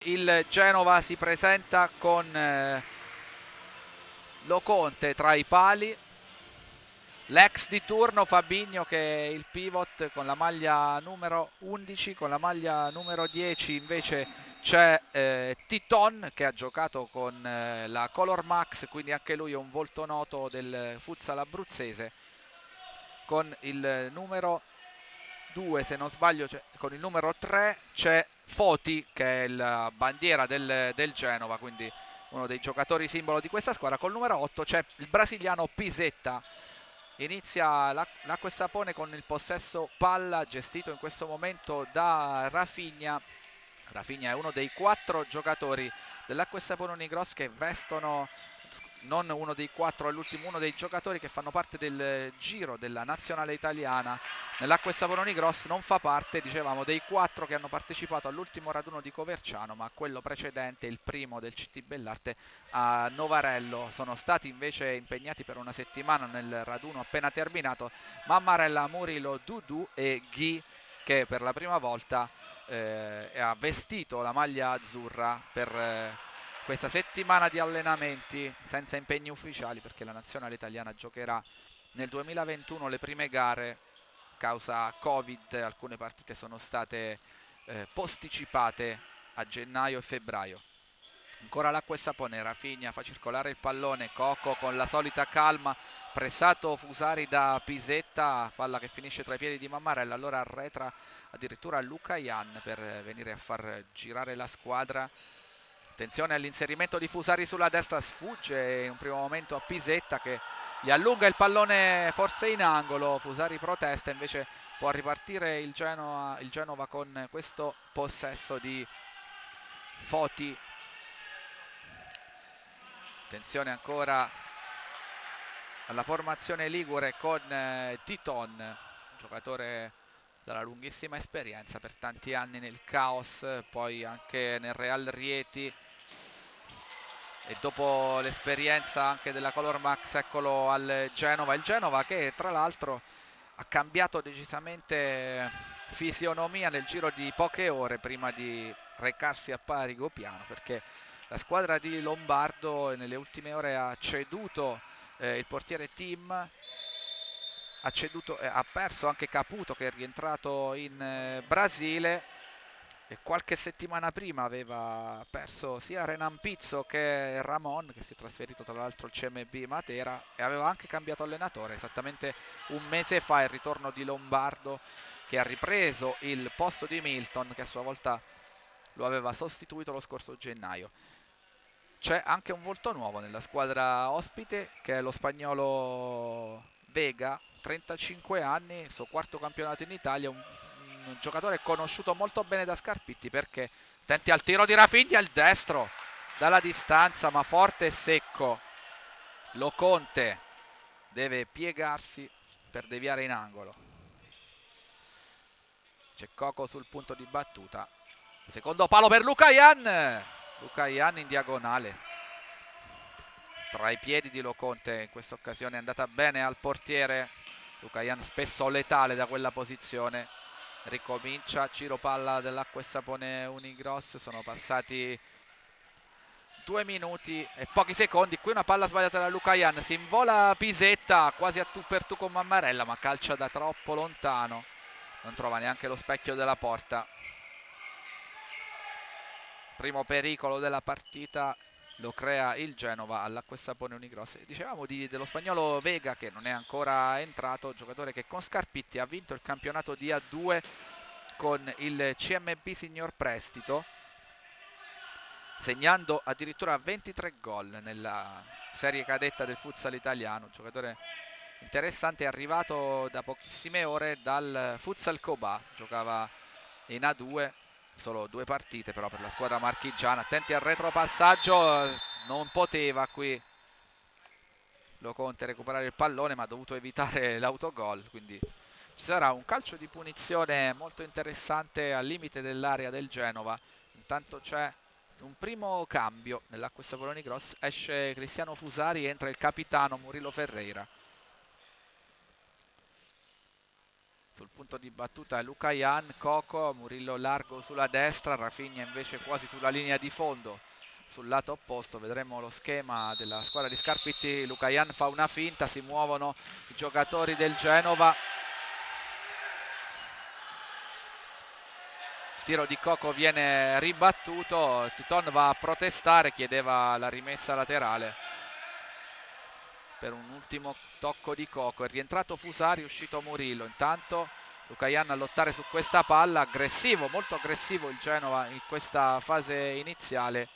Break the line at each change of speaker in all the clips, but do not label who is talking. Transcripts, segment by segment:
Il Genova si presenta con Loconte tra i pali, l'ex di turno Fabinho che è il pivot con la maglia numero 11, con la maglia numero 10 invece c'è Titon che ha giocato con la Color Max, quindi anche lui è un volto noto del futsal abruzzese, con il numero 2 se non sbaglio, con il numero 3 c'è Foti che è la bandiera del Genova, quindi uno dei giocatori simbolo di questa squadra. Col numero 8 c'è il brasiliano Pisetta. Inizia l'Acqua e Sapone con il possesso palla gestito in questo momento da Rafinha. Rafinha è uno dei 4 giocatori dell'Acqua e Sapone Unigros che vestono, non uno dei 4 all'ultimo, uno dei giocatori che fanno parte del giro della nazionale italiana nell'Acqua e Sapone Unigros. Non fa parte, dicevamo, dei 4 che hanno partecipato all'ultimo raduno di Coverciano, ma quello precedente, il primo del CT Bellarte a Novarello. Sono stati invece impegnati per una settimana nel raduno appena terminato Mammarella, Murilo, Dudu e Ghi, che per la prima volta ha vestito la maglia azzurra per questa settimana di allenamenti senza impegni ufficiali, perché la nazionale italiana giocherà nel 2021 le prime gare. Causa Covid alcune partite sono state posticipate a gennaio e febbraio. Ancora l'Acqua e Sapone, Rafinha fa circolare il pallone, Coco con la solita calma, pressato Fusari da Pisetta, palla che finisce tra i piedi di Mammarella, allora arretra addirittura Luca Ian per venire a far girare la squadra. Attenzione all'inserimento di Fusari sulla destra, sfugge in un primo momento a Pisetta che gli allunga il pallone forse in angolo, Fusari protesta, invece può ripartire il Genova con questo possesso di Foti. Attenzione ancora alla formazione ligure con Titon, giocatore dalla lunghissima esperienza per tanti anni nel Caos, poi anche nel Real Rieti, e dopo l'esperienza anche della Color Max eccolo al Genova. Il Genova che tra l'altro ha cambiato decisamente fisionomia nel giro di poche ore prima di recarsi a Parigopiano, perché la squadra di Lombardo nelle ultime ore ha ceduto il portiere Tim, ha perso anche Caputo che è rientrato in Brasile, e qualche settimana prima aveva perso sia Renan Pizzo che Ramon, che si è trasferito tra l'altro al CMB Matera, e aveva anche cambiato allenatore. Esattamente un mese fa il ritorno di Lombardo, che ha ripreso il posto di Milton, che a sua volta lo aveva sostituito lo scorso gennaio. C'è anche un volto nuovo nella squadra ospite, che è lo spagnolo Vega, 35 anni, il suo quarto campionato in Italia, un giocatore conosciuto molto bene da Scarpitti, perché attenti al tiro di Rafinha, il destro dalla distanza ma forte e secco. Loconte deve piegarsi per deviare in angolo. C'è Coco sul punto di battuta, secondo palo per Luca Ian, Luca Ian in diagonale tra i piedi di Loconte. In questa occasione è andata bene al portiere. Luca Ian spesso letale da quella posizione. Ricomincia giro palla dell'Acqua e Sapone Unigros, sono passati 2 minuti e pochi secondi. Qui una palla sbagliata da Luca Ian, si invola Pisetta quasi a tu per tu con Mammarella, ma calcia da troppo lontano, non trova neanche lo specchio della porta. Primo pericolo della partita lo crea il Genova all'Acqua e Sapone Unigros. Dicevamo dello spagnolo Vega, che non è ancora entrato, giocatore che con Scarpitti ha vinto il campionato di A2 con il CMB Signor Prestito, segnando addirittura 23 gol nella serie cadetta del futsal italiano. Un giocatore interessante, è arrivato da pochissime ore dal futsal Cobà, giocava in A2, solo 2 partite però per la squadra marchigiana. Attenti al retropassaggio, non poteva qui Loconte recuperare il pallone, ma ha dovuto evitare l'autogol, quindi ci sarà un calcio di punizione molto interessante al limite dell'area del Genova. Intanto c'è un primo cambio nell'Acqua e Sapone Unigros, esce Cristiano Fusari, entra il capitano Murilo Ferreira. Sul punto di battuta è Lucayan, Coco, Murillo largo sulla destra, Rafinha invece quasi sulla linea di fondo sul lato opposto. Vedremo lo schema della squadra di Scarpitti. Lucayan fa una finta, si muovono i giocatori del Genova, il tiro di Coco viene ribattuto, Titon va a protestare, chiedeva la rimessa laterale per un ultimo tocco di Coco. È rientrato Fusari, è uscito Murillo. Intanto Lucayan a lottare su questa palla, aggressivo, molto aggressivo il Genova in questa fase iniziale.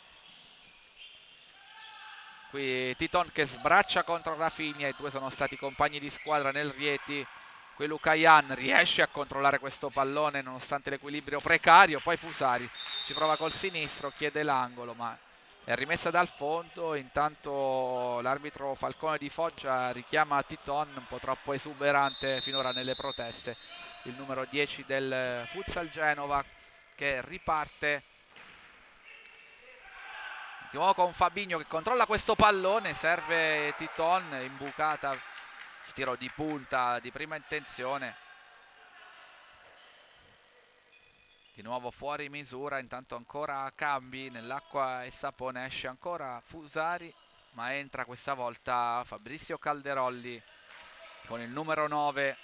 Qui Titon che sbraccia contro Rafinha, i due sono stati compagni di squadra nel Rieti. Qui Lucayan riesce a controllare questo pallone nonostante l'equilibrio precario, poi Fusari ci prova col sinistro, chiede l'angolo ma è rimessa dal fondo. Intanto l'arbitro Falcone di Foggia richiama Titon, un po' troppo esuberante finora nelle proteste, il numero 10 del Futsal Genova, che riparte di nuovo con Fabinho che controlla questo pallone, serve Titon, imbucata, tiro di punta di prima intenzione, di nuovo fuori misura. Intanto ancora cambi nell'acqua e sapone, esce ancora Fusari ma entra questa volta Fabrizio Calderolli con il numero 9,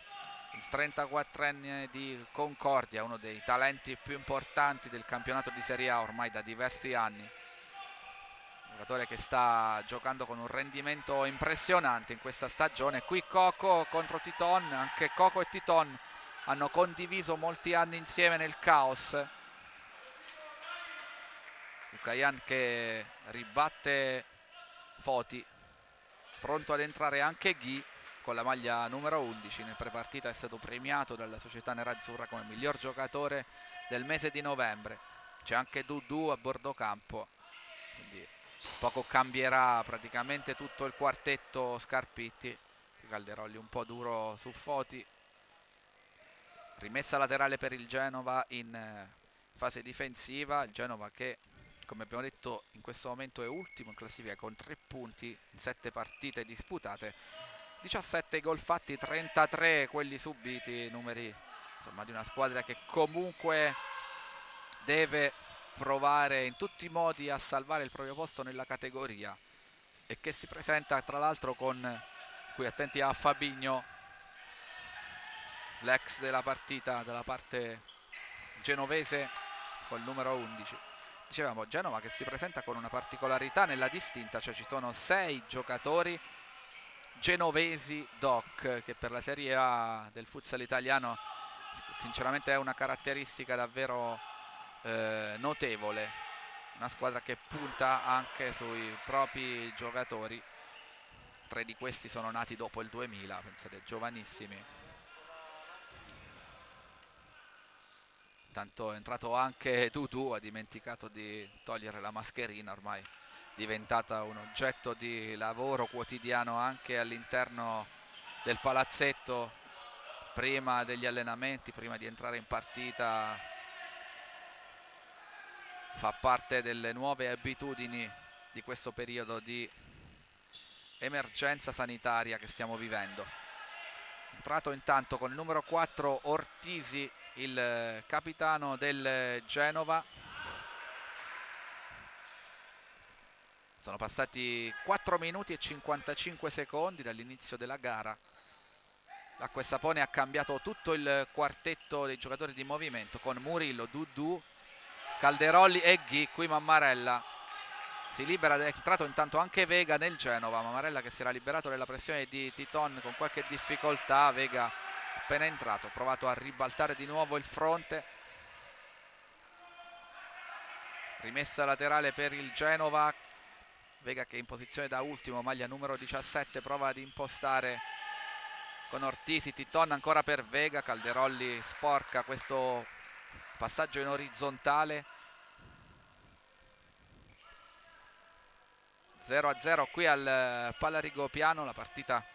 il 34enne di Concordia, uno dei talenti più importanti del campionato di Serie A ormai da diversi anni, giocatore che sta giocando con un rendimento impressionante in questa stagione. Qui Coco contro Titon, anche Coco e Titon hanno condiviso molti anni insieme nel caos. Lucayan che ribatte Foti, pronto ad entrare anche Ghi con la maglia numero 11. Nel prepartita è stato premiato dalla società nerazzurra come miglior giocatore del mese di novembre. C'è anche Dudu a bordo campo, quindi poco cambierà praticamente tutto il quartetto Scarpitti. Calderolli un po' duro su Foti, rimessa laterale per il Genova in fase difensiva. Il Genova che, come abbiamo detto, in questo momento è ultimo in classifica con 3 punti in 7 partite disputate, 17 gol fatti, 33 quelli subiti, numeri insomma di una squadra che comunque deve provare in tutti i modi a salvare il proprio posto nella categoria e che si presenta tra l'altro con, qui attenti a Fabinho, l'ex della partita dalla parte genovese col numero 11. Dicevamo Genova che si presenta con una particolarità nella distinta, cioè ci sono 6 giocatori genovesi DOC, che per la Serie A del futsal italiano sinceramente è una caratteristica davvero notevole, una squadra che punta anche sui propri giocatori. 3 di questi sono nati dopo il 2000, pensate, giovanissimi. Tanto è entrato anche Dudu, ha dimenticato di togliere la mascherina, ormai diventata un oggetto di lavoro quotidiano anche all'interno del palazzetto, prima degli allenamenti, prima di entrare in partita. Fa parte delle nuove abitudini di questo periodo di emergenza sanitaria che stiamo vivendo. Entrato intanto con il numero 4 Ortisi, il capitano del Genova. Sono passati 4 minuti e 55 secondi dall'inizio della gara. L'acqua e sapone ha cambiato tutto il quartetto dei giocatori di movimento con Murillo, Dudu, Calderolli e Ghi. Qui Mammarella si libera, è entrato intanto anche Vega nel Genova. Mammarella che si era liberato dalla pressione di Titon con qualche difficoltà. Vega appena entrato ha provato a ribaltare di nuovo il fronte. Rimessa laterale per il Genova. Vega che è in posizione da ultimo, maglia numero 17, prova ad impostare con Ortisi. Titon ancora per Vega, Calderolli sporca questo passaggio in orizzontale. 0-0 qui al Pallarigopiano, la partita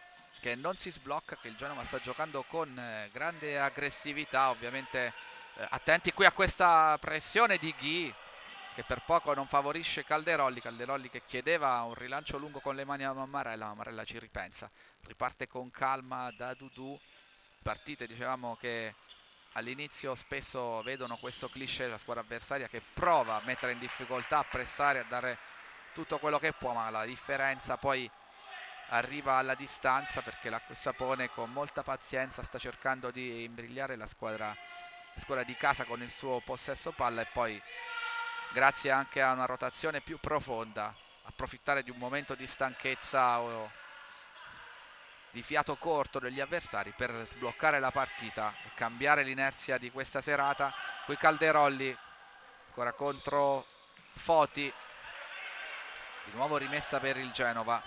che non si sblocca, che il Genova sta giocando con grande aggressività. Ovviamente attenti qui a questa pressione di Ghi, che per poco non favorisce Calderolli. Calderolli che chiedeva un rilancio lungo con le mani a Mammarella. Mammarella ci ripensa, riparte con calma da Dudu. Partite, dicevamo, che all'inizio spesso vedono questo cliché della squadra avversaria che prova a mettere in difficoltà, a pressare, a dare tutto quello che può, ma la differenza poi arriva alla distanza, perché l'Acquisapone con molta pazienza sta cercando di imbrigliare la squadra di casa con il suo possesso palla, e poi grazie anche a una rotazione più profonda approfittare di un momento di stanchezza o di fiato corto degli avversari per sbloccare la partita e cambiare l'inerzia di questa serata. Qui Calderolli ancora contro Foti, di nuovo rimessa per il Genova.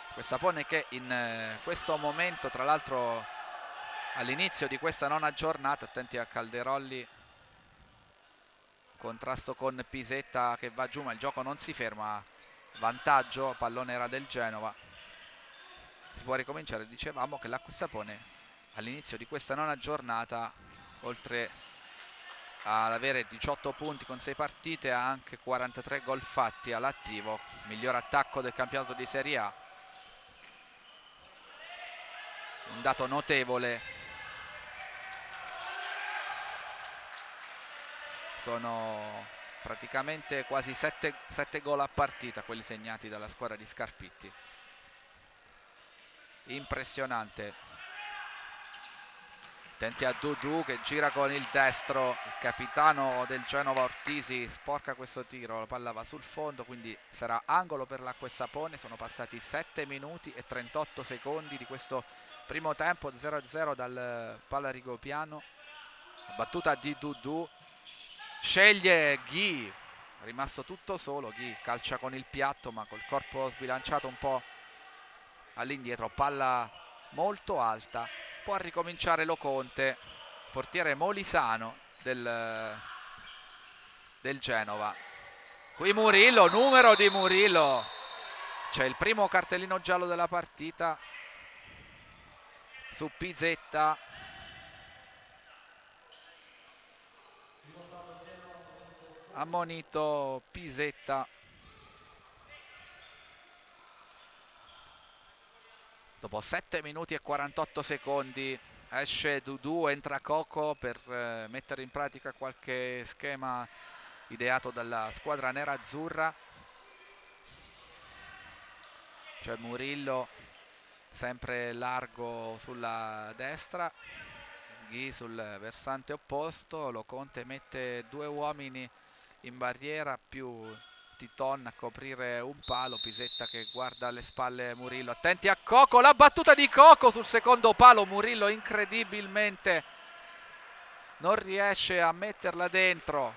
Acquisapone che in questo momento, tra l'altro all'inizio di questa nona giornata, attenti a Calderolli, contrasto con Pisetta che va giù, ma il gioco non si ferma, vantaggio, pallone era del Genova. Si può ricominciare. Dicevamo che l'Acquisapone all'inizio di questa nona giornata, oltre ad avere 18 punti con 6 partite, ha anche 43 gol fatti all'attivo, miglior attacco del campionato di Serie A, un dato notevole. Sono praticamente quasi 7 gol a partita quelli segnati dalla squadra di Scarpitti. Impressionante. Attenti a Dudu che gira con il destro, il capitano del Genova Ortisi sporca questo tiro, la palla va sul fondo, quindi sarà angolo per l'Acquisapone. Sono passati 7 minuti e 38 secondi di questo primo tempo, 0-0 dal palla rigopiano. Battuta di Dudu, sceglie Ghi, rimasto tutto solo, Ghi calcia con il piatto ma col corpo sbilanciato un po' all'indietro, palla molto alta. Può ricominciare Loconte, portiere molisano del Genova. Qui Murillo, numero di Murillo, c'è il primo cartellino giallo della partita su Pisetta. Ammonito Pisetta. Dopo 7 minuti e 48 secondi esce Dudu, entra Coco per mettere in pratica qualche schema ideato dalla squadra nerazzurra. C'è Murillo sempre largo sulla destra, Ghi sul versante opposto, Loconte mette 2 uomini in barriera più Titon a coprire un palo, Pisetta che guarda alle spalle Murillo. Attenti a Coco, la battuta di Coco sul secondo palo, Murillo incredibilmente non riesce a metterla dentro.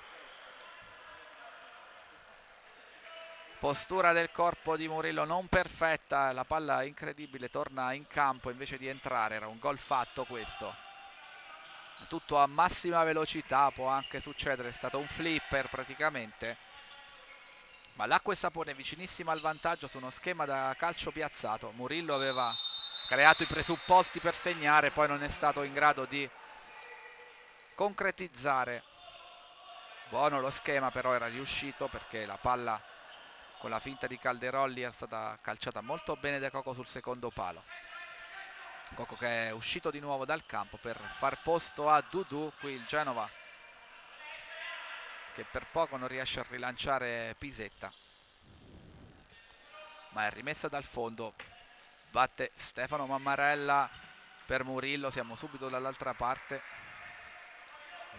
Postura del corpo di Murillo non perfetta, la palla incredibile torna in campo invece di entrare, era un gol fatto questo. Tutto a massima velocità, può anche succedere, è stato un flipper praticamente. Ma l'Acquisapone vicinissima al vantaggio su uno schema da calcio piazzato. Murillo aveva creato i presupposti per segnare, poi non è stato in grado di concretizzare. Buono lo schema, però era riuscito perché la palla con la finta di Calderolli era stata calciata molto bene da Coco sul secondo palo. Coco che è uscito di nuovo dal campo per far posto a Dudu. Qui il Genova che per poco non riesce a rilanciare Pisetta, ma è rimessa dal fondo. Batte Stefano Mammarella per Murillo, siamo subito dall'altra parte.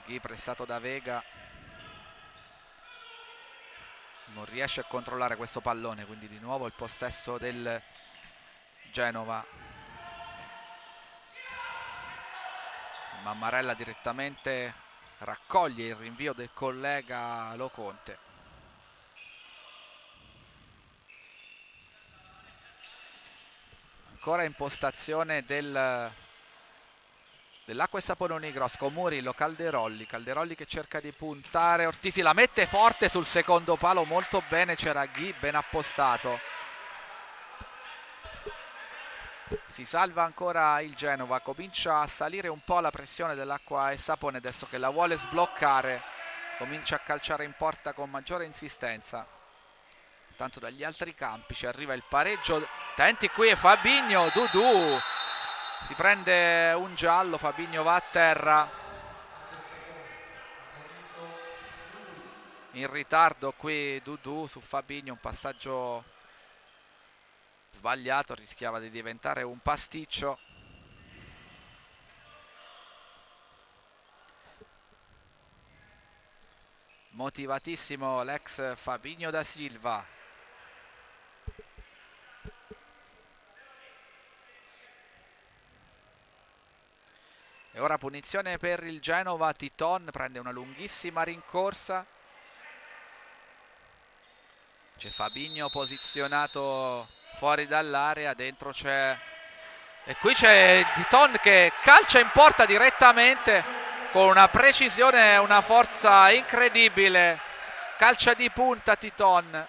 Ghi pressato da Vega, non riesce a controllare questo pallone, quindi di nuovo il possesso del Genova. Mammarella direttamente raccoglie il rinvio del collega Loconte. Ancora impostazione dell'Acquisapone Unigros con Murillo, Calderolli che cerca di puntare, Ortisi la mette forte sul secondo palo, molto bene, c'era Ghi ben appostato. Si salva ancora il Genova, comincia a salire un po' la pressione dell'Acquisapone adesso che la vuole sbloccare, comincia a calciare in porta con maggiore insistenza. Tanto dagli altri campi ci arriva il pareggio. Attenti qui, Fabinho, Dudu si prende un giallo, Fabinho va a terra. In ritardo qui Dudu su Fabinho, un passaggio sbagliato, rischiava di diventare un pasticcio. Motivatissimo l'ex Fabinho da Silva. E ora punizione per il Genova, Titon prende una lunghissima rincorsa. C'è Fabinho posizionato fuori dall'area, dentro c'è... E qui c'è Titon che calcia in porta direttamente con una precisione e una forza incredibile. Calcia di punta Titon.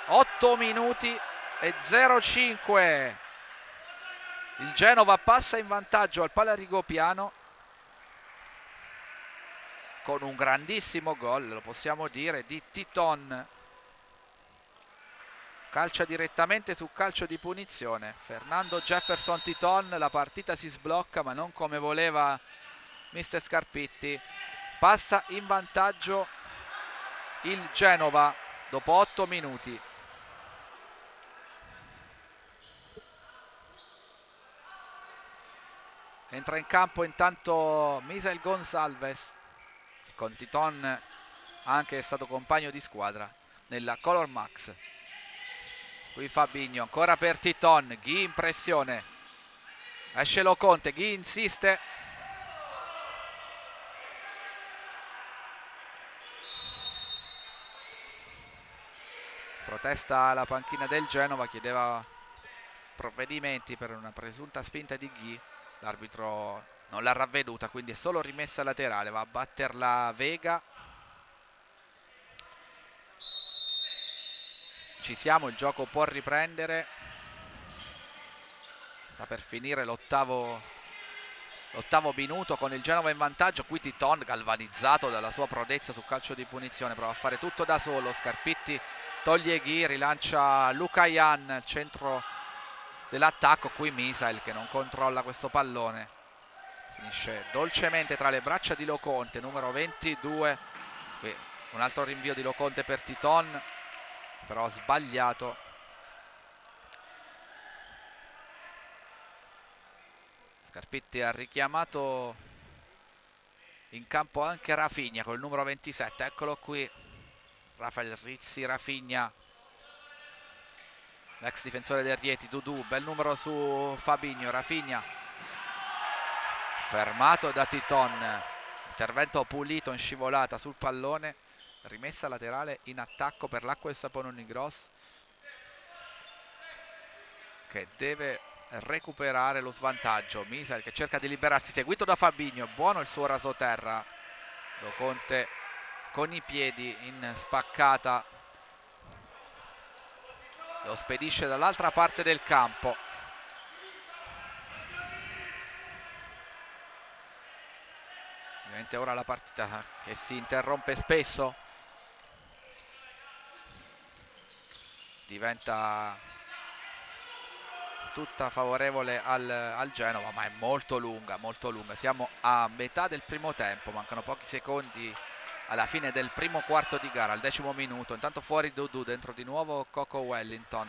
8 minuti e 0,5. Il Genova passa in vantaggio al Palarigopiano con un grandissimo gol, lo possiamo dire, di Titon. Calcia direttamente su calcio di punizione. Fernando Jefferson Titon, la partita si sblocca ma non come voleva mister Scarpitti. Passa in vantaggio il Genova dopo 8 minuti. Entra in campo intanto Misael Gonçalves, con Titon anche è stato compagno di squadra nella Color Max. Qui Fabinho ancora per Titon, Ghi in pressione, esce Loconte, Ghi insiste, protesta la panchina del Genova, chiedeva provvedimenti per una presunta spinta di Ghi. L'arbitro non l'ha ravveduta, quindi è solo rimessa laterale, va a batterla Vega. Ci siamo, il gioco può riprendere. Sta per finire l'ottavo minuto con il Genova in vantaggio. Qui Titon, galvanizzato dalla sua prodezza sul calcio di punizione, prova a fare tutto da solo. Scarpitti toglie Ghi, rilancia Lucayan al centro dell'attacco. Qui Misael che non controlla questo pallone, finisce dolcemente tra le braccia di Loconte, numero 22. Qui un altro rinvio di Loconte per Titon, però sbagliato. Scarpitti ha richiamato in campo anche Rafinha con il numero 27, eccolo qui Rafael Rizzi Rafinha, l'ex difensore del Rieti. Dudu, bel numero su Fabinho, Rafinha fermato da Titon, intervento pulito in scivolata sul pallone, rimessa laterale in attacco per l'Acqua e Sapone Unigros, che deve recuperare lo svantaggio. Misael che cerca di liberarsi, seguito da Fabinho, buono il suo rasoterra. Loconte con i piedi in spaccata lo spedisce dall'altra parte del campo. Ovviamente ora la partita che si interrompe spesso diventa tutta favorevole al Genova, ma è molto lunga, molto lunga. Siamo a metà del primo tempo, mancano pochi secondi alla fine del primo quarto di gara, al 10° minuto. Intanto fuori Dudu, dentro di nuovo Coco Wellington.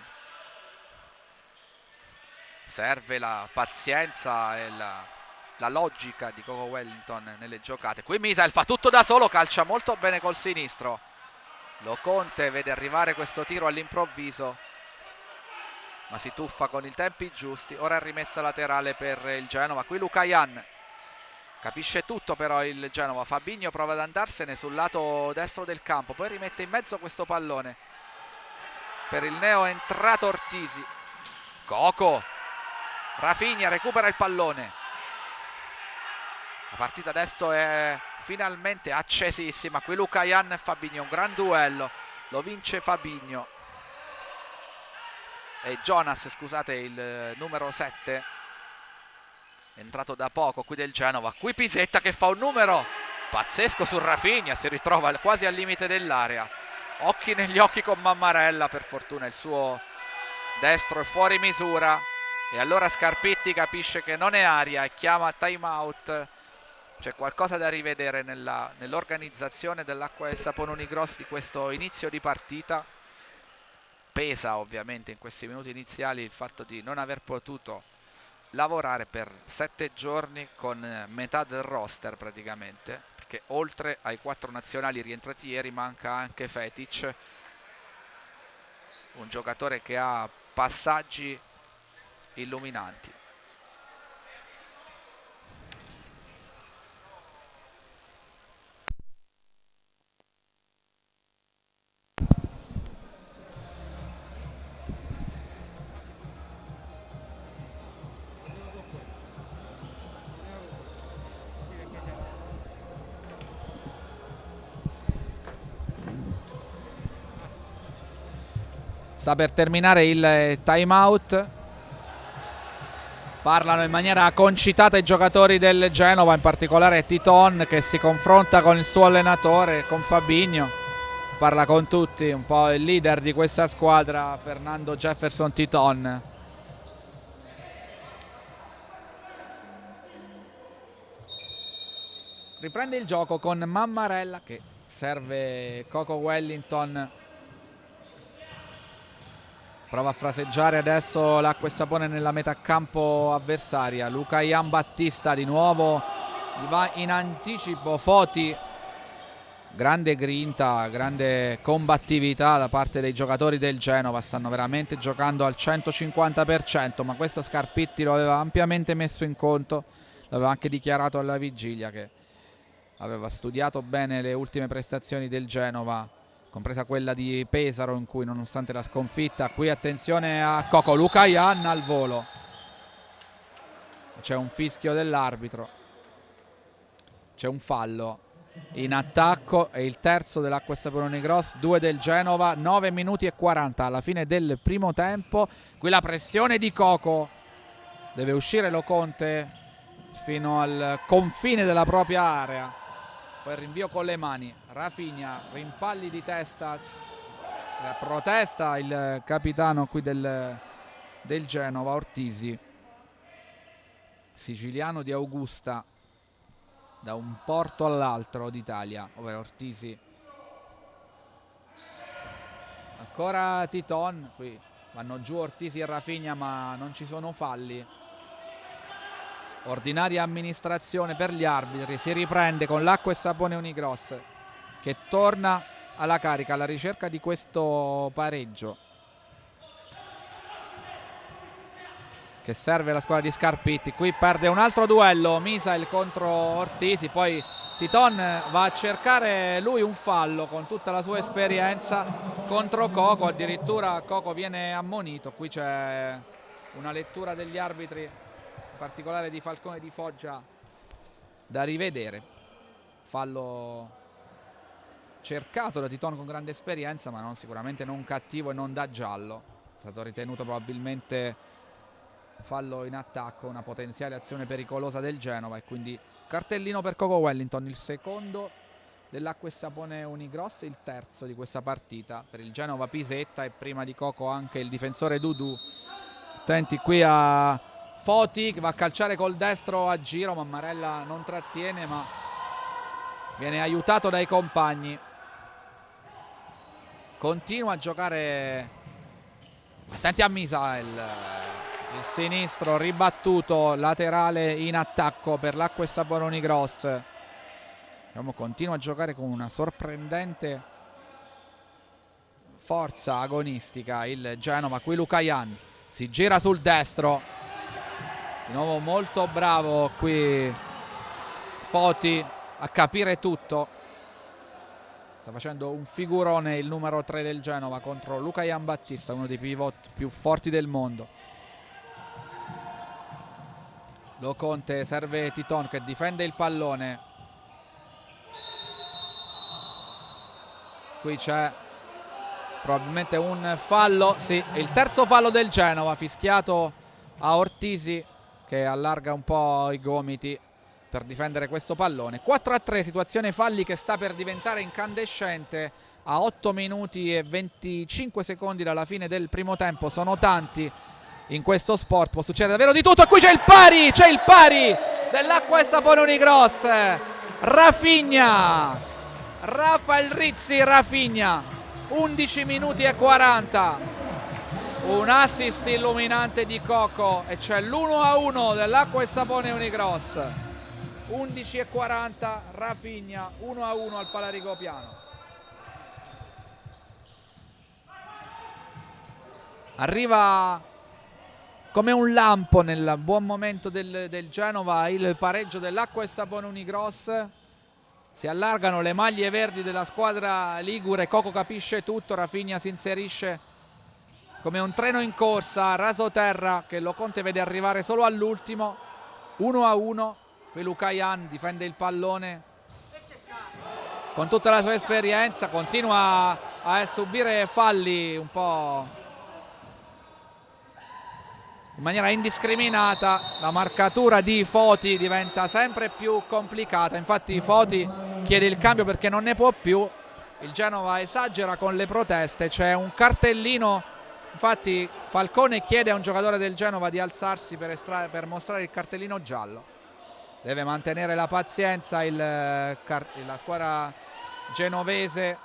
Serve la pazienza e la logica di Coco Wellington nelle giocate. Qui Misael fa tutto da solo, calcia molto bene col sinistro. Loconte vede arrivare questo tiro all'improvviso, ma si tuffa con i tempi giusti. Ora è rimessa laterale per il Genova. Qui Lucayan capisce tutto però il Genova. Fabinho prova ad andarsene sul lato destro del campo, poi rimette in mezzo questo pallone per il neo entrato Ortisi. Coco, Rafinha recupera il pallone. La partita adesso è finalmente accesissima. Qui Lucayan e Fabinho, un gran duello, lo vince Fabinho. E Jonas, scusate, il numero 7, è entrato da poco qui del Genova. Qui Pisetta che fa un numero pazzesco su Rafinha, si ritrova quasi al limite dell'area. Occhi negli occhi con Mammarella, per fortuna il suo destro è fuori misura. E allora Scarpitti capisce che non è aria e chiama time out. C'è qualcosa da rivedere nell'organizzazione dell'Acqua del Sapone Unicross di questo inizio di partita. Pesa ovviamente in questi minuti iniziali il fatto di non aver potuto lavorare per 7 giorni con metà del roster praticamente, perché oltre ai 4 nazionali rientrati ieri manca anche Fetic, un giocatore che ha passaggi illuminanti. Sta per terminare il time out. Parlano in maniera concitata i giocatori del Genova, in particolare Titon che si confronta con il suo allenatore, con Fabinho. Parla con tutti, un po' il leader di questa squadra, Fernando Jefferson Titon. Riprende il gioco con Mammarella che serve Coco Wellington. Prova a fraseggiare adesso l'Acqua e Sapone nella metà campo avversaria. Luca Ian Battista di nuovo gli va in anticipo Foti. Grande grinta, grande combattività da parte dei giocatori del Genova. Stanno veramente giocando al 150%, ma questo Scarpitti lo aveva ampiamente messo in conto. L'aveva anche dichiarato alla vigilia che aveva studiato bene le ultime prestazioni del Genova, compresa quella di Pesaro, in cui nonostante la sconfitta, qui attenzione a Coco, Luca Ian al volo, c'è un fischio dell'arbitro, c'è un fallo in attacco, è il terzo dell'Acqua e Sapone Unicross, 2 del Genova, 9 minuti e 40 alla fine del primo tempo. Qui la pressione di Coco, deve uscire Loconte fino al confine della propria area, poi il rinvio con le mani, Rafinha, rimpalli di testa, protesta il capitano qui del Genova, Ortisi, siciliano di Augusta, da un porto all'altro d'Italia, ovvero Ortisi. Ancora Titon, qui vanno giù Ortisi e Rafinha ma non ci sono falli. Ordinaria amministrazione per gli arbitri, si riprende con l'Acqua e Sapone Unicross che torna alla carica alla ricerca di questo pareggio che serve la squadra di Scarpitti. Qui perde un altro duello Misael contro Ortisi, poi Titon va a cercare lui un fallo con tutta la sua esperienza contro Coco, addirittura Coco viene ammonito. Qui c'è una lettura degli arbitri, in particolare di Falcone di Foggia, da rivedere. Fallo cercato da Titon con grande esperienza, ma sicuramente non cattivo e non da giallo. È stato ritenuto probabilmente fallo in attacco, una potenziale azione pericolosa del Genova, e quindi cartellino per Coco Wellington, il secondo dell'Acqua e Sapone Unicross, il terzo di questa partita per il Genova Pisetta, e prima di Coco anche il difensore Dudu. Attenti qui a Foti che va a calciare col destro a giro, Mammarella non trattiene ma viene aiutato dai compagni. Continua a giocare, attenti a Misael, il sinistro ribattuto laterale in attacco per l'Acqua e Sapone Unicross. Continua a giocare con una sorprendente forza agonistica il Genova. Qui Luca Ian si gira sul destro, di nuovo molto bravo qui Foti a capire tutto. Sta facendo un figurone il numero 3 del Genova contro Luca Ian Battista, uno dei pivot più forti del mondo. Loconte serve Titon che difende il pallone. Qui c'è probabilmente un fallo, sì, il terzo fallo del Genova, fischiato a Ortisi che allarga un po' i gomiti per difendere questo pallone. 4-3, situazione falli che sta per diventare incandescente a 8 minuti e 25 secondi dalla fine del primo tempo. Sono tanti in questo sport può succedere davvero di tutto, e qui c'è il pari dell'Acqua e Sapone Unicross. Rafael Rizzi, 11 minuti e 40, un assist illuminante di Coco e c'è l'1-1 dell'Acqua e Sapone Unicross. 11 e 40, Rafinha 1-1 al Palaricopiano. Arriva come un lampo nel buon momento del Genova il pareggio dell'Acqua e Sapone Unicross. Si allargano le maglie verdi della squadra ligure, Coco capisce tutto, Rafinha si inserisce come un treno in corsa, rasoterra, che Loconte vede arrivare solo all'ultimo. 1-1, qui Lucayan difende il pallone con tutta la sua esperienza, continua a subire falli un po' in maniera indiscriminata. La marcatura di Foti diventa sempre più complicata, infatti Foti chiede il cambio perché non ne può più. Il Genova esagera con le proteste, c'è un cartellino, infatti Falcone chiede a un giocatore del Genova di alzarsi per mostrare il cartellino giallo. Deve mantenere la pazienza la squadra genovese.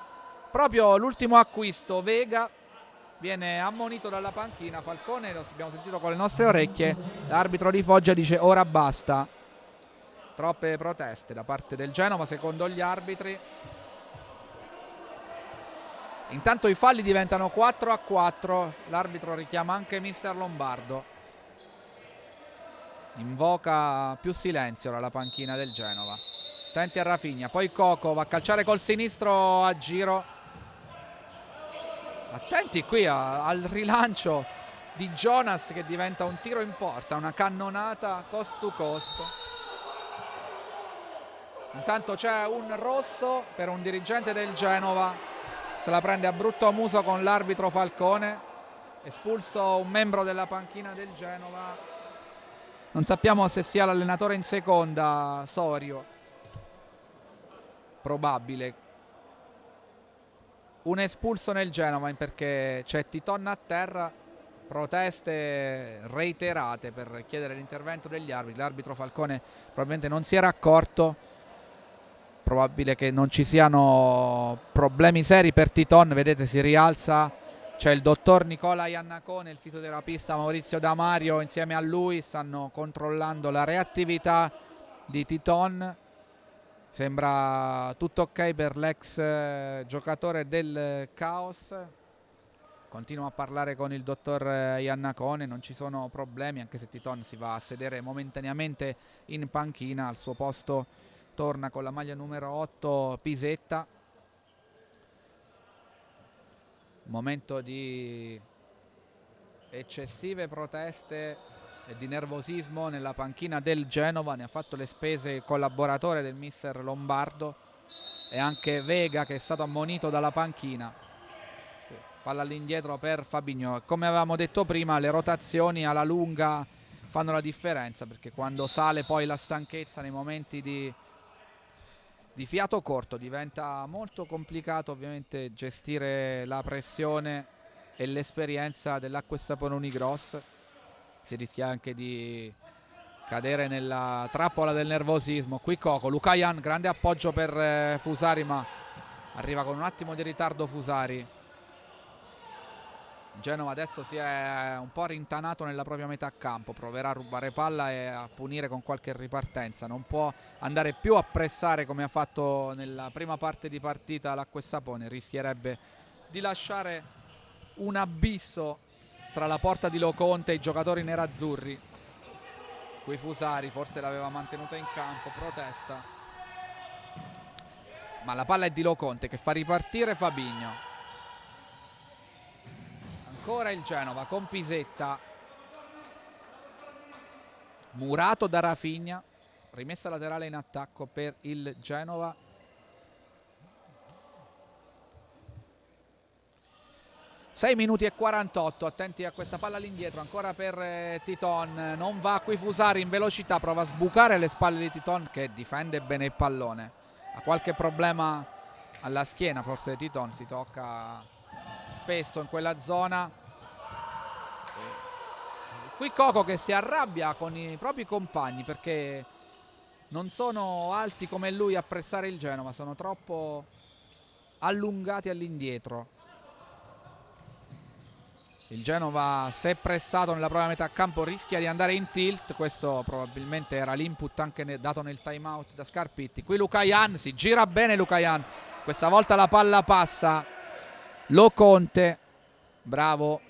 Proprio l'ultimo acquisto, Vega, viene ammonito dalla panchina. Falcone, lo abbiamo sentito con le nostre orecchie, l'arbitro di Foggia dice ora basta. Troppe proteste da parte del Genova secondo gli arbitri. Intanto i falli diventano 4-4, l'arbitro richiama anche mister Lombardo, invoca più silenzio dalla panchina del Genova. Attenti a Rafinha, poi Coco va a calciare col sinistro a giro. Attenti qui al rilancio di Jonas che diventa un tiro in porta, una cannonata cost to cost. Intanto c'è un rosso per un dirigente del Genova, se la prende a brutto muso con l'arbitro Falcone, espulso un membro della panchina del Genova. Non sappiamo se sia l'allenatore in seconda, Sorio, probabile. Un espulso nel Genova perché c'è Titon a terra, proteste reiterate per chiedere l'intervento degli arbitri. L'arbitro Falcone probabilmente non si era accorto, probabile che non ci siano problemi seri per Titon. Vedete, si rialza, c'è il dottor Nicola Iannacone, il fisioterapista Maurizio Damario insieme a lui, stanno controllando la reattività di Titon. Sembra tutto ok per l'ex giocatore del Chaos. Continua a parlare con il dottor Iannacone, non ci sono problemi, anche se Titon si va a sedere momentaneamente in panchina. Al suo posto torna con la maglia numero 8 Pisetta. Momento di eccessive proteste e di nervosismo nella panchina del Genova, ne ha fatto le spese il collaboratore del mister Lombardo e anche Vega, che è stato ammonito dalla panchina. Palla all'indietro per Fabinho. Come avevamo detto prima, le rotazioni alla lunga fanno la differenza, perché quando sale poi la stanchezza nei momenti di fiato corto diventa molto complicato ovviamente gestire la pressione e l'esperienza dell'Acqua e Sapone Unicross. Si rischia anche di cadere nella trappola del nervosismo. Qui Coco, Lucayan, grande appoggio per Fusari, ma arriva con un attimo di ritardo Fusari. Genova adesso si è un po' rintanato nella propria metà campo, proverà a rubare palla e a punire con qualche ripartenza. Non può andare più a pressare come ha fatto nella prima parte di partita l'Acqua e Sapone, rischierebbe di lasciare un abisso tra la porta di Loconte e i giocatori nerazzurri. Qui Fusari forse l'aveva mantenuta in campo, protesta, ma la palla è di Loconte che fa ripartire Fabinho. Ancora il Genova con Pisetta, murato da Rafinha, rimessa laterale in attacco per il Genova. Sei minuti e 48, attenti a questa palla all'indietro, ancora per Titon, non va qui Fusari in velocità, prova a sbucare alle spalle di Titon che difende bene il pallone. Ha qualche problema alla schiena, forse Titon si tocca spesso in quella zona. Qui Coco che si arrabbia con i propri compagni perché non sono alti come lui a pressare il Genova, sono troppo allungati all'indietro. Il Genova, se pressato nella propria metà campo, rischia di andare in tilt. Questo probabilmente era l'input anche dato nel time out da Scarpitti. Qui Lucayan, si gira bene Lucayan, questa volta la palla passa. Loconte, bravo,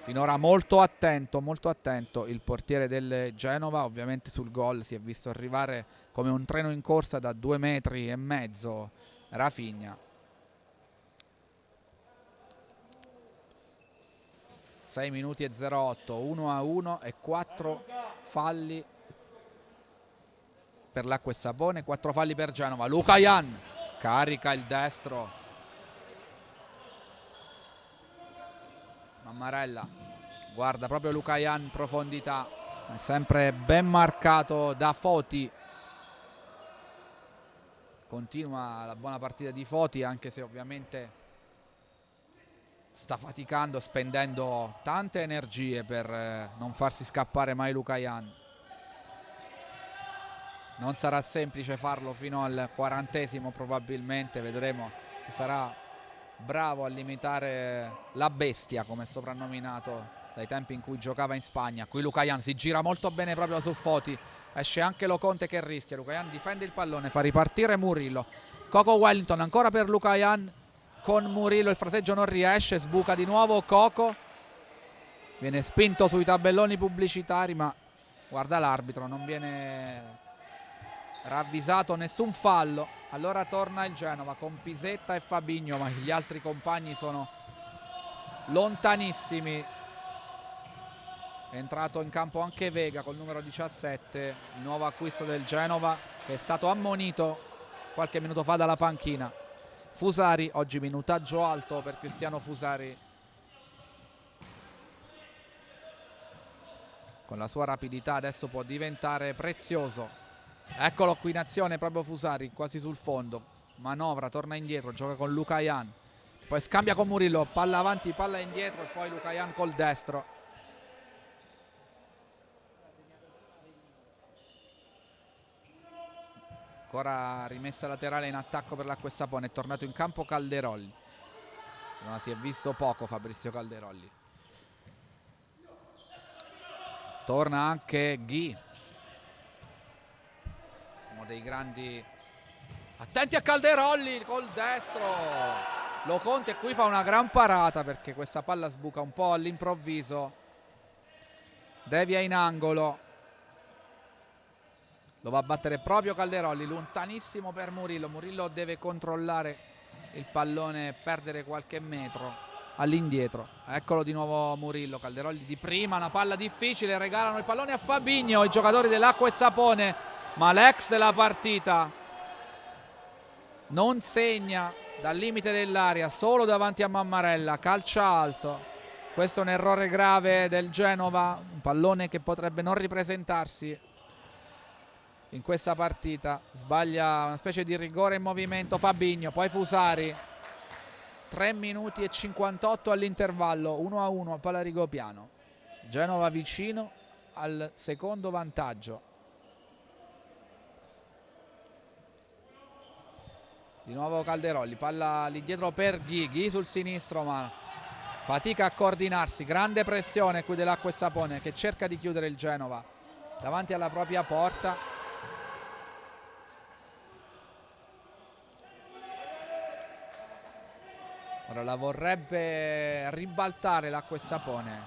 finora molto attento il portiere del Genova. Ovviamente sul gol si è visto arrivare come un treno in corsa da 2,5 metri Rafinha. 6 minuti e 08, 1-1 e 4 falli per l'Acqua e Sapone, 4 falli per Genova. Lucayan carica il destro. Mammarella guarda proprio Lucayan in profondità, è sempre ben marcato da Foti. Continua la buona partita di Foti, anche se ovviamente sta faticando, spendendo tante energie per non farsi scappare mai Lucayan. Non sarà semplice farlo fino al 40esimo probabilmente, vedremo se sarà bravo a limitare la bestia, come è soprannominato dai tempi in cui giocava in Spagna. Qui Lucayan si gira molto bene proprio su Foti, esce anche Loconte che rischia. Lucayan difende il pallone, fa ripartire Murillo. Coco Wellington ancora per Lucayan con Murillo, il fraseggio non riesce, sbuca di nuovo Coco, viene spinto sui tabelloni pubblicitari, ma guarda l'arbitro, non viene ravvisato nessun fallo. Allora torna il Genova con Pisetta e Fabinho, ma gli altri compagni sono lontanissimi. È entrato in campo anche Vega col numero 17, il nuovo acquisto del Genova, che è stato ammonito qualche minuto fa dalla panchina. Fusari, oggi minutaggio alto per Cristiano Fusari, con la sua rapidità adesso può diventare prezioso. Eccolo qui in azione proprio Fusari, quasi sul fondo, manovra, torna indietro, gioca con Lucayan, poi scambia con Murillo, palla avanti, palla indietro e poi Lucayan col destro. Ancora rimessa laterale in attacco per l'Acqua e Sapone, è tornato in campo Calderolli, ma si è visto poco Fabrizio Calderolli. Torna anche Ghi, uno dei grandi. Attenti a Calderolli col destro. Loconte qui fa una gran parata perché questa palla sbuca un po' all'improvviso, devia in angolo. Lo va a battere proprio Calderolli, lontanissimo per Murillo. Murillo deve controllare il pallone, perdere qualche metro all'indietro. Eccolo di nuovo Murillo, Calderolli di prima, una palla difficile, regalano il pallone a Fabinho, i giocatori dell'Acqua e Sapone, ma l'ex della partita non segna dal limite dell'area, solo davanti a Mammarella, calcia alto. Questo è un errore grave del Genova, un pallone che potrebbe non ripresentarsi in questa partita. Sbaglia una specie di rigore in movimento Fabinho, poi Fusari. 3 minuti e 58 all'intervallo, 1-1 a palla Rigopiano. Genova vicino al secondo vantaggio. Di nuovo Calderolli, palla lì dietro per Ghi sul sinistro, ma fatica a coordinarsi. Grande pressione qui dell'Acqua e Sapone che cerca di chiudere il Genova davanti alla propria porta. Ora la vorrebbe ribaltare l'Acqua e Sapone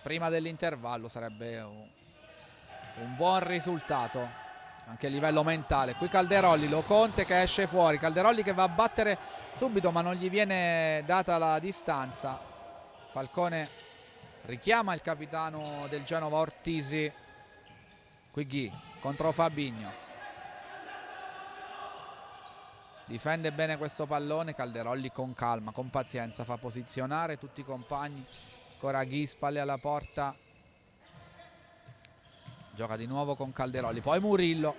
prima dell'intervallo, sarebbe un buon risultato anche a livello mentale. Qui Calderolli, Loconte che esce fuori, Calderolli che va a battere subito ma non gli viene data la distanza. Falcone richiama il capitano del Genova Ortisi. Qui Ghi contro Fabinho, difende bene questo pallone, Calderolli con calma, con pazienza fa posizionare tutti i compagni. Ancora Ghi, spalle alla porta, gioca di nuovo con Calderolli, poi Murillo,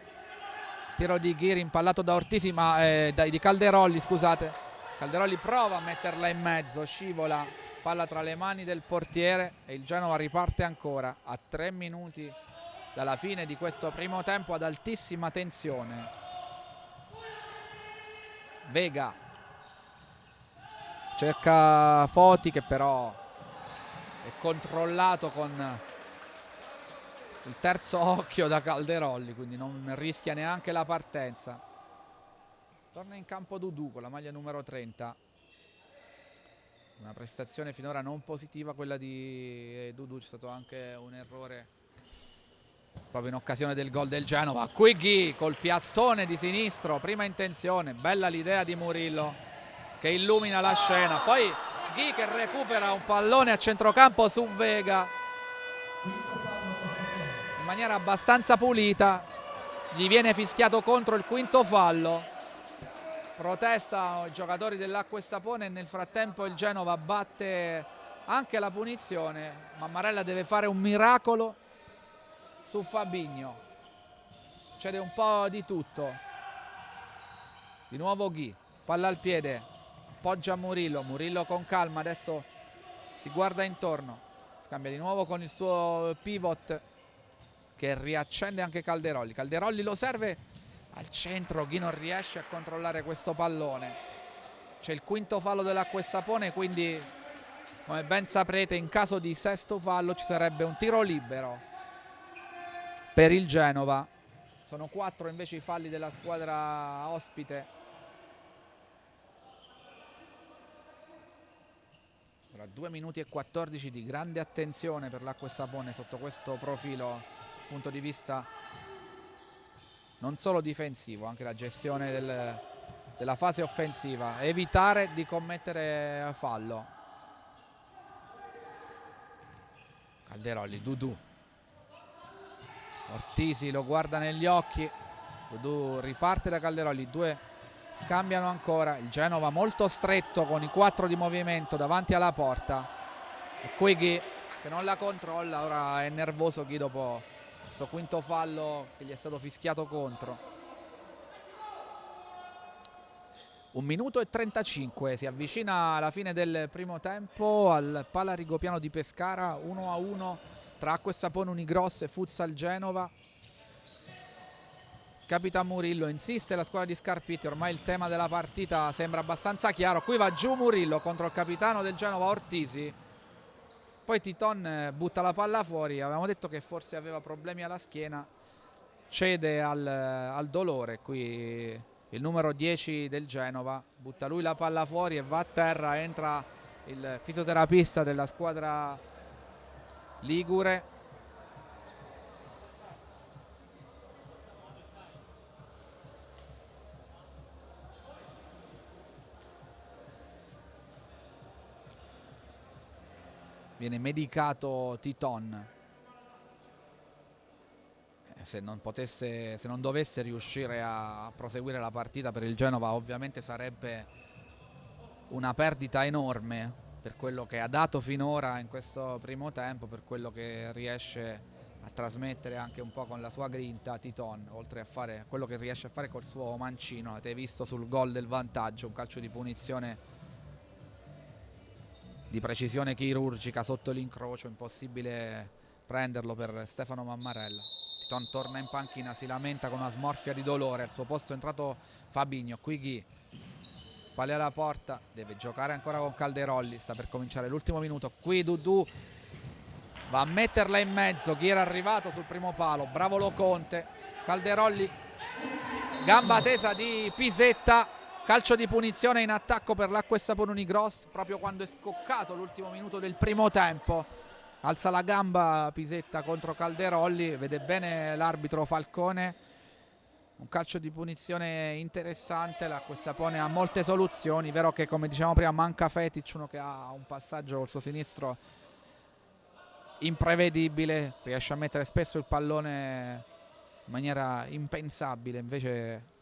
tiro di Ghi rimpallato da Ortisi, ma di Calderolli, scusate. Calderolli prova a metterla in mezzo, scivola palla tra le mani del portiere e il Genova riparte ancora a 3 minuti dalla fine di questo primo tempo ad altissima tensione. Vega cerca Foti, che però è controllato con il terzo occhio da Calderolli, quindi non rischia neanche la partenza. Torna in campo Dudu con la maglia numero 30. Una prestazione finora non positiva quella di Dudu, c'è stato anche un errore proprio in occasione del gol del Genova. Qui Ghi col piattone di sinistro, prima intenzione, bella l'idea di Murillo che illumina la scena, poi Ghi che recupera un pallone a centrocampo su Vega in maniera abbastanza pulita, gli viene fischiato contro il quinto fallo. Protestano i giocatori dell'Acqua e Sapone e nel frattempo il Genova batte anche la punizione. Mammarella deve fare un miracolo su Fabinho. Succede un po' di tutto. Di nuovo Ghi, palla al piede, appoggia Murillo, Murillo con calma, adesso si guarda intorno, scambia di nuovo con il suo pivot che riaccende anche Calderolli. Calderolli lo serve al centro, Ghi non riesce a controllare questo pallone. C'è il quinto fallo dell'Acqua e Sapone, quindi come ben saprete in caso di sesto fallo ci sarebbe un tiro libero per il Genova. Sono 4 invece i falli della squadra ospite. Ora 2 minuti e 14 di grande attenzione per l'Acqua e Sapone sotto questo profilo, punto di vista non solo difensivo, anche la gestione della fase offensiva, evitare di commettere fallo. Calderolli, Dudu, Ortisi lo guarda negli occhi, Dudu riparte da Calderolli, due scambiano ancora, il Genova molto stretto con i 4 di movimento davanti alla porta e qui Ghi che non la controlla, ora è nervoso Ghi dopo questo quinto fallo che gli è stato fischiato contro. 1 minuto e 35, si avvicina alla fine del primo tempo al Pala Rigopiano di Pescara, 1-1 tra Acqua e Sapone Unigross e Futsal Genova. Capita Murillo, insiste la squadra di Scarpitti, ormai il tema della partita sembra abbastanza chiaro. Qui va giù Murillo contro il capitano del Genova Ortisi. Poi Titon butta la palla fuori, avevamo detto che forse aveva problemi alla schiena, cede al dolore, qui il numero 10 del Genova, butta lui la palla fuori e va a terra, entra il fisioterapista della squadra ligure. Viene medicato Titon. Se non dovesse riuscire a proseguire la partita per il Genova, ovviamente sarebbe una perdita enorme per quello che ha dato finora in questo primo tempo, per quello che riesce a trasmettere anche un po' con la sua grinta Titon, oltre a fare quello che riesce a fare col suo mancino. Avete visto sul gol del vantaggio, un calcio di punizione di precisione chirurgica sotto l'incrocio, impossibile prenderlo per Stefano Mammarella. Titon torna in panchina, si lamenta con una smorfia di dolore, al suo posto è entrato Fabinho. Qui Ghi, spalle alla porta, deve giocare ancora con Calderolli, sta per cominciare l'ultimo minuto. Qui Dudu va a metterla in mezzo, Ghi era arrivato sul primo palo, bravo Loconte. Calderolli, gamba tesa di Pisetta. Calcio di punizione in attacco per l'Acqua e Sapone Unigross, proprio quando è scoccato l'ultimo minuto del primo tempo. Alza la gamba Pisetta contro Calderolli, vede bene l'arbitro Falcone. Un calcio di punizione interessante, l'Acqua e Sapone ha molte soluzioni, vero che come dicevamo prima manca Fetic, uno che ha un passaggio col suo sinistro imprevedibile, riesce a mettere spesso il pallone in maniera impensabile, invece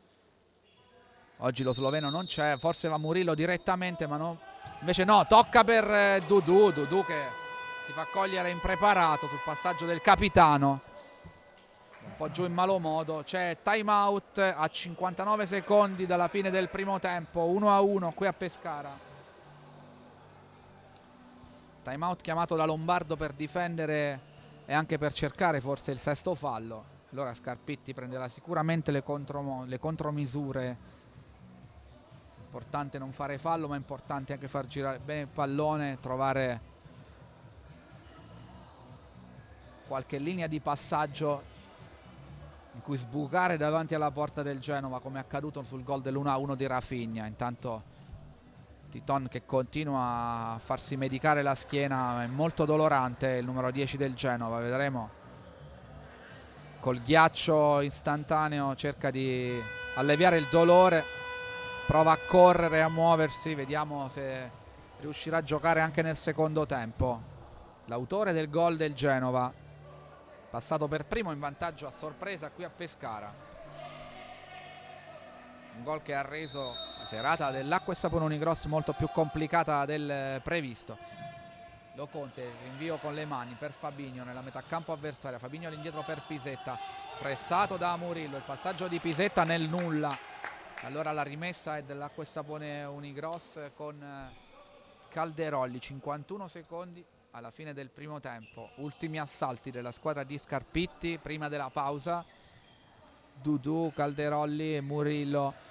oggi lo sloveno non c'è, forse va Murillo direttamente, ma no, invece no, tocca per Dudu che si fa cogliere impreparato sul passaggio del capitano, un po' giù in malo modo. C'è time out a 59 secondi dalla fine del primo tempo, 1-1 qui a Pescara. time out chiamato da Lombardo per difendere e anche per cercare forse il sesto fallo. Allora Scarpitti prenderà sicuramente le contromisure. Importante non fare fallo, ma è importante anche far girare bene il pallone, trovare qualche linea di passaggio in cui sbucare davanti alla porta del Genova, come è accaduto sul gol dell'1-1 di Rafinha. Intanto Titon che continua a farsi medicare la schiena, è molto dolorante il numero 10 del Genova. Vedremo, col ghiaccio istantaneo cerca di alleviare il dolore, prova a correre, a muoversi, vediamo se riuscirà a giocare anche nel secondo tempo. L'autore del gol del Genova, passato per primo in vantaggio a sorpresa qui a Pescara. Un gol che ha reso la serata dell'Acqua e Sapone Unigross molto più complicata del previsto. Loconte, rinvio con le mani per Fabinho nella metà campo avversaria. Fabinho all'indietro per Pisetta, pressato da Murillo, il passaggio di Pisetta nel nulla. Allora la rimessa è dell'Acqua e Sapone Unigross con Calderolli. 51 secondi alla fine del primo tempo, ultimi assalti della squadra di Scarpitti prima della pausa. Dudu, Calderolli e Murillo.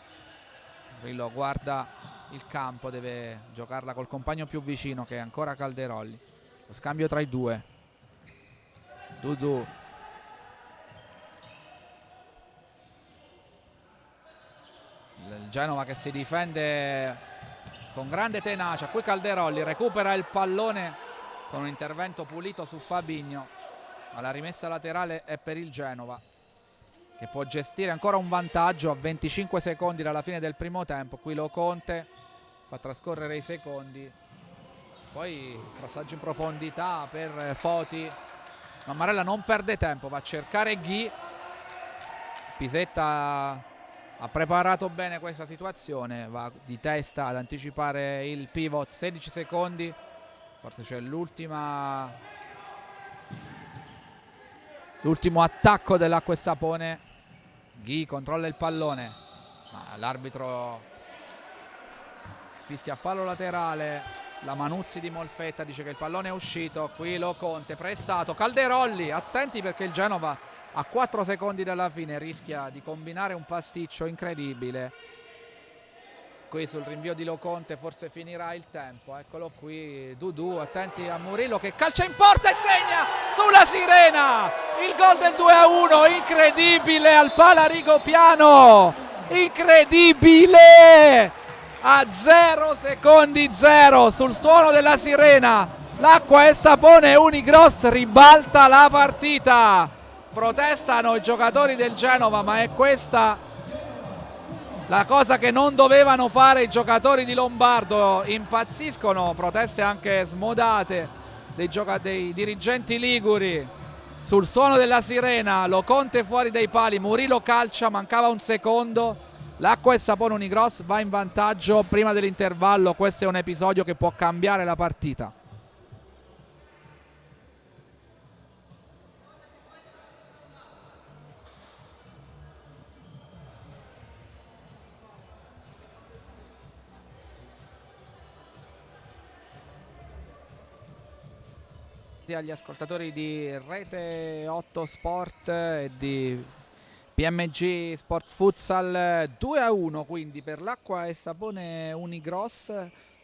Murillo guarda il campo, deve giocarla col compagno più vicino che è ancora Calderolli. Lo scambio tra i due. Dudu, il Genova che si difende con grande tenacia. Qui Calderolli recupera il pallone con un intervento pulito su Fabinho, ma la rimessa laterale è per il Genova, che può gestire ancora un vantaggio a 25 secondi dalla fine del primo tempo. Qui Loconte fa trascorrere i secondi, poi passaggio in profondità per Foti. Mammarella non perde tempo, va a cercare Ghi. Pisetta ha preparato bene questa situazione, va di testa ad anticipare il pivot. 16 secondi, forse c'è l'ultimo attacco dell'Acqua e Sapone. Ghi controlla il pallone, ma l'arbitro fischia fallo laterale. La Manuzzi di Molfetta dice che il pallone è uscito. Qui Loconte pressato, Calderolli, attenti perché il Genova a 4 secondi dalla fine rischia di combinare un pasticcio incredibile. Qui sul rinvio di Loconte forse finirà il tempo. Eccolo qui Dudu, attenti a Murillo che calcia in porta e segna sulla sirena il gol del 2-1. Incredibile al Pala Rigopiano, incredibile! A 0 secondi 0 sul suono della sirena l'Acqua e Sapone Unigross ribalta la partita. Protestano i giocatori del Genova, ma è questa la cosa che non dovevano fare i giocatori di Lombardo. Impazziscono, proteste anche smodate dei dirigenti liguri sul suono della sirena. Loconte fuori dai pali, Murillo calcia, mancava un secondo. L'Acqua e Sapone Unigross va in vantaggio prima dell'intervallo. Questo è un episodio che può cambiare la partita. Agli ascoltatori di Rete 8 Sport e di PMG Sport Futsal, 2-1 quindi per l'Acqua e Sapone Unigross.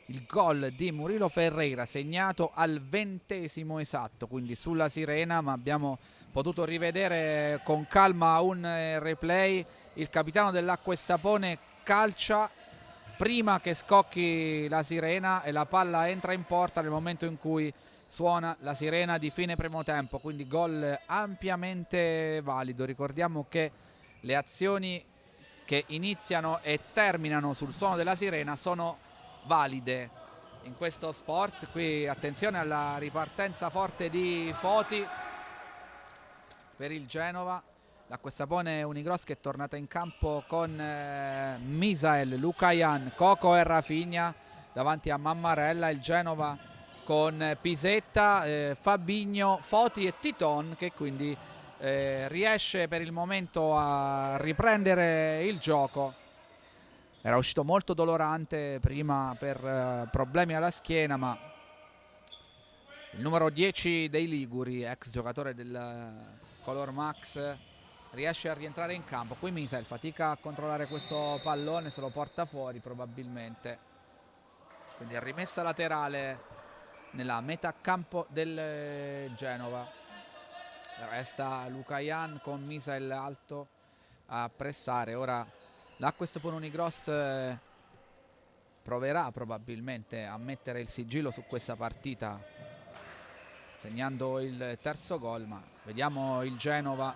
Il gol di Murilo Ferreira segnato al 20° esatto, quindi sulla sirena, ma abbiamo potuto rivedere con calma un replay. Il capitano dell'Acqua e Sapone calcia prima che scocchi la sirena e la palla entra in porta nel momento in cui suona la sirena di fine primo tempo, quindi gol ampiamente valido. Ricordiamo che le azioni che iniziano e terminano sul suono della sirena sono valide in questo sport. Qui attenzione alla ripartenza forte di Foti per il Genova. L'Acqua e Sapone Unigross che è tornata in campo con Misael, Lucayan, Coco e Rafinha davanti a Mammarella. Il Genova con Pisetta, Fabinho, Foti e Titon, che quindi riesce per il momento a riprendere il gioco. Era uscito molto dolorante prima per problemi alla schiena, ma Il numero 10 dei Liguri, ex giocatore del Color Max, riesce a rientrare in campo. Qui Misael fatica a controllare questo pallone, se lo porta fuori probabilmente. Quindi rimessa laterale nella metà campo del Genova. Resta Lucayan con Misael alto a pressare. Ora l'Acquest Polonigros proverà probabilmente a mettere il sigillo su questa partita, segnando il terzo gol, ma vediamo il Genova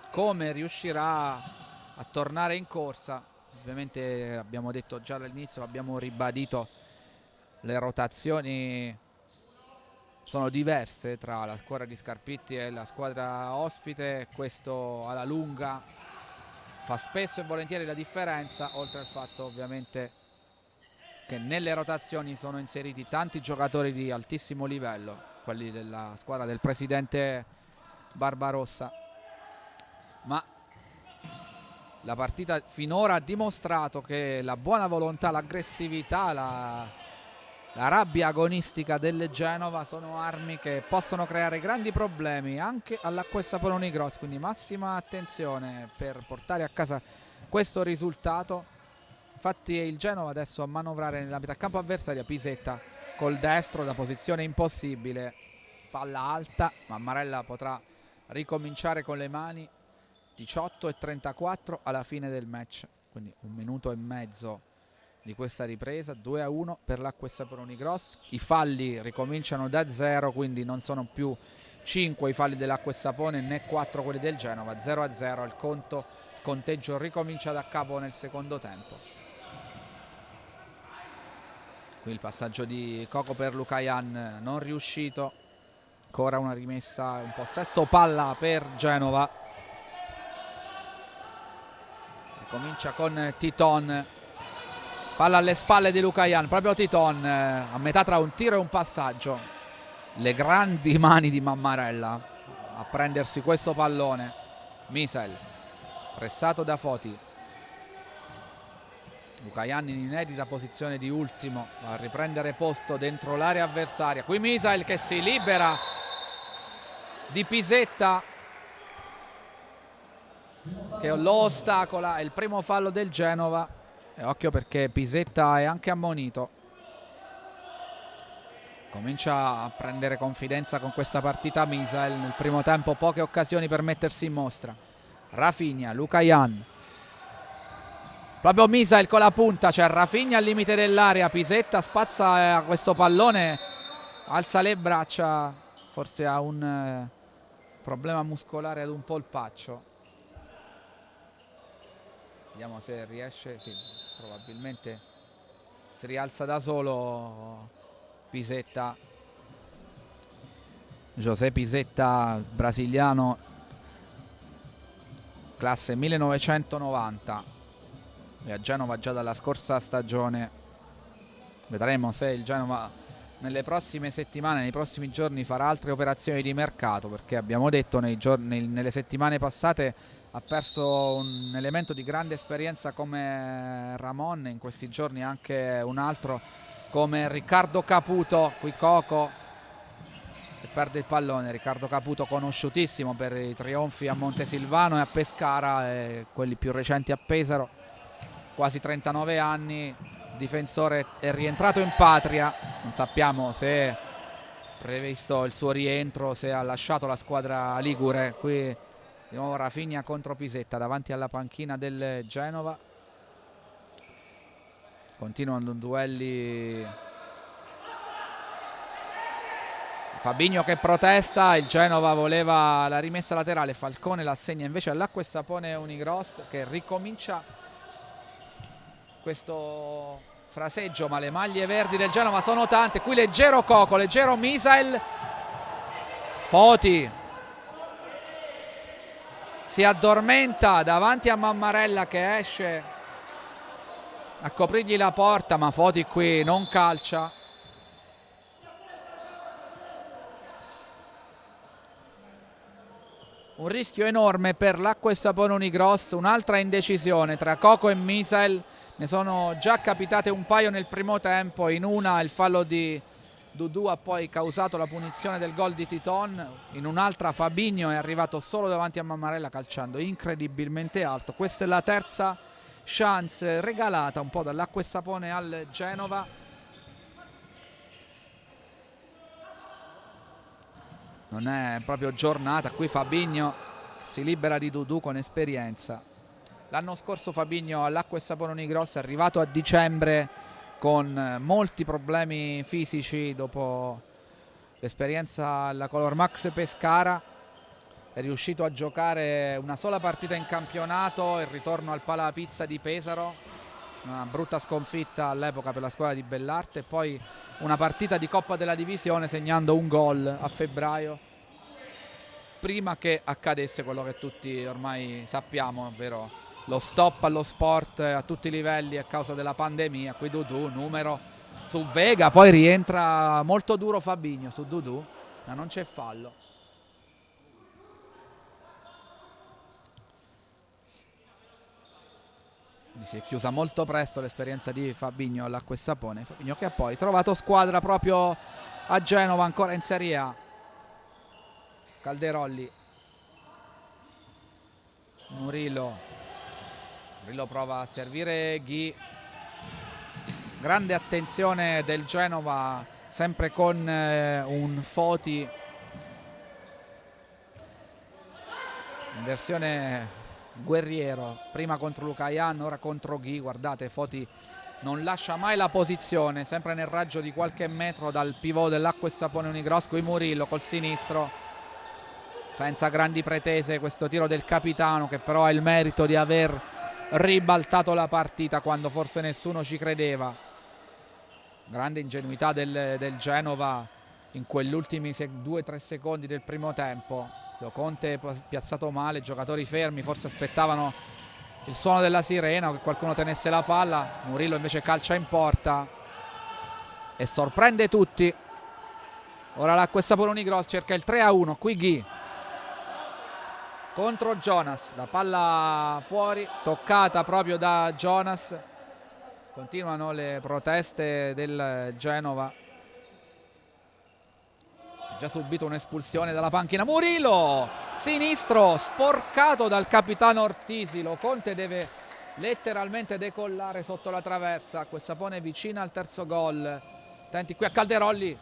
come riuscirà a tornare in corsa. Ovviamente abbiamo detto già all'inizio, abbiamo ribadito, le rotazioni sono diverse tra la squadra di Scarpitti e la squadra ospite. Questo alla lunga fa spesso e volentieri la differenza, oltre al fatto ovviamente che nelle rotazioni sono inseriti tanti giocatori di altissimo livello, quelli della squadra del presidente Barbarossa. Ma la partita finora ha dimostrato che la buona volontà, l'aggressività, la rabbia agonistica del Genova sono armi che possono creare grandi problemi anche all'Acquest Polonigros, quindi massima attenzione per portare a casa questo risultato. Infatti è il Genova adesso a manovrare nella metà campo avversaria. Pisetta col destro da posizione impossibile, palla alta, Mammarella potrà ricominciare con le mani. 18:34 alla fine del match, quindi 1 minuto e mezzo di questa ripresa. 2-1 per l'Acquest Polonigros. I falli ricominciano da 0, quindi non sono più 5 i falli dell'Acquest Sapone né 4 quelli del Genova. 0-0 il conteggio ricomincia da capo nel secondo tempo. Qui il passaggio di Coco per Lucayan non riuscito, ancora una rimessa, un possesso palla per Genova. Comincia con Titon, palla alle spalle di Lucayan, proprio Titon a metà tra un tiro e un passaggio. Le grandi mani di Mammarella a prendersi questo pallone. Misael pressato da Foti, Lucayan in inedita posizione di ultimo, va a riprendere posto dentro l'area avversaria. Qui Misael che si libera di Pisetta, che lo ostacola. È il primo fallo del Genova e occhio perché Pisetta è anche ammonito. Comincia a prendere confidenza con questa partita Misael. Nel primo tempo poche occasioni per mettersi in mostra. Rafinha, Lucayan, proprio Misael con la punta, c'è Rafinha al limite dell'area. Pisetta spazza questo pallone, alza le braccia, forse ha un problema muscolare ad un polpaccio. Vediamo se riesce, sì, probabilmente si rialza da solo Pisetta. José Pisetta, brasiliano, classe 1990, e a Genova già dalla scorsa stagione. Vedremo se il Genova nelle prossime settimane, nei prossimi giorni farà altre operazioni di mercato, perché abbiamo detto nelle settimane passate ha perso un elemento di grande esperienza come Ramon, in questi giorni anche un altro come Riccardo Caputo. Qui Coco che perde il pallone. Riccardo Caputo conosciutissimo per i trionfi a Montesilvano e a Pescara, e quelli più recenti a Pesaro, quasi 39 anni, difensore, è rientrato in patria, non sappiamo se è previsto il suo rientro, se ha lasciato la squadra ligure. Qui di nuovo Rafinha contro Pisetta davanti alla panchina del Genova. Continuano duelli. Fabinho che protesta, il Genova voleva la rimessa laterale, Falcone la assegna invece all'Acquest Sapone Unigros, che ricomincia questo fraseggio, ma le maglie verdi del Genova sono tante. Qui leggero Coco, leggero Misael, Foti si addormenta davanti a Mammarella che esce a coprirgli la porta, ma Foti qui non calcia. Un rischio enorme per l'Acquest Sapone Unigros, un'altra indecisione tra Coco e Misael. Ne sono già capitate un paio nel primo tempo, in una il fallo di Dudu ha poi causato la punizione del gol di Titon. In un'altra Fabinho è arrivato solo davanti a Mammarella calciando incredibilmente alto. Questa è la terza chance regalata un po' dall'Acqua e Sapone al Genova. Non è proprio giornata, qui Fabinho si libera di Dudu con esperienza. L'anno scorso Fabinho all'Acqua e Sapone Unigrossa è arrivato a dicembre con molti problemi fisici dopo l'esperienza alla Color Max Pescara. È riuscito a giocare una sola partita in campionato, il ritorno al Palapizza di Pesaro, una brutta sconfitta all'epoca per la squadra di Bellarte, e poi una partita di Coppa della Divisione segnando un gol a febbraio, prima che accadesse quello che tutti ormai sappiamo, ovvero lo stop allo sport a tutti i livelli a causa della pandemia. Qui Dudu, numero su Vega, poi rientra molto duro Fabinho su Dudu, ma non c'è fallo. Si è chiusa molto presto l'esperienza di Fabinho all'Acqua e Sapone. Fabinho che ha poi trovato squadra proprio a Genova, ancora in Serie A. Calderolli, Murillo prova a servire Ghi. Grande attenzione del Genova, sempre con un Foti in versione guerriero, prima contro Lucayan, ora contro Ghi. Guardate, Foti non lascia mai la posizione, sempre nel raggio di qualche metro dal pivot dell'Acqua e Sapone Unigross. Qui Murillo col sinistro, senza grandi pretese, questo tiro del capitano, che però ha il merito di aver ribaltato la partita quando forse nessuno ci credeva. Grande ingenuità del Genova in quegli ultimi 2-3 secondi del primo tempo. Conte piazzato male, giocatori fermi, forse aspettavano il suono della sirena o che qualcuno tenesse la palla. Murillo invece calcia in porta e sorprende tutti. Ora l'Acqua e Sapone Unigross cerca il 3-1, qui Ghi contro Jonas, la palla fuori, toccata proprio da Jonas. Continuano le proteste del Genova, ha già subito un'espulsione dalla panchina. Murillo, sinistro, sporcato dal capitano Ortisi. Lo Conte deve letteralmente decollare sotto la traversa. Acqua e Sapone vicina al terzo gol. Attenti qui a Calderolli,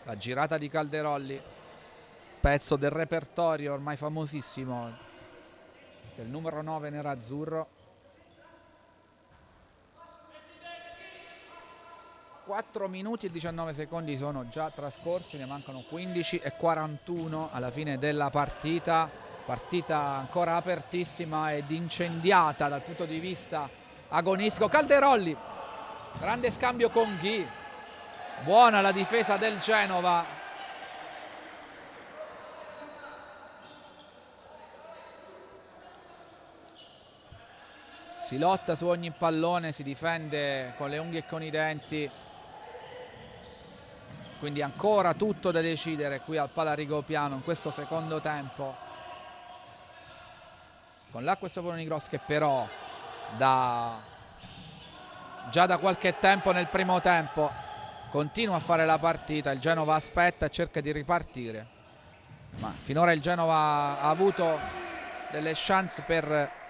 la girata di Calderolli, pezzo del repertorio ormai famosissimo del numero 9 nerazzurro. 4 minuti e 19 secondi sono già trascorsi, ne mancano 15 e 41 alla fine della partita. Partita ancora apertissima ed incendiata dal punto di vista agonistico. Calderolli, grande scambio con Ghi, buona la difesa del Genova. Si lotta su ogni pallone, si difende con le unghie e con i denti, quindi ancora tutto da decidere qui al Pala Rigopiano in questo secondo tempo, con l'Acqua e Sapone Unigross che però già da qualche tempo nel primo tempo continua a fare la partita. Il Genova aspetta e cerca di ripartire, ma finora il Genova ha avuto delle chance per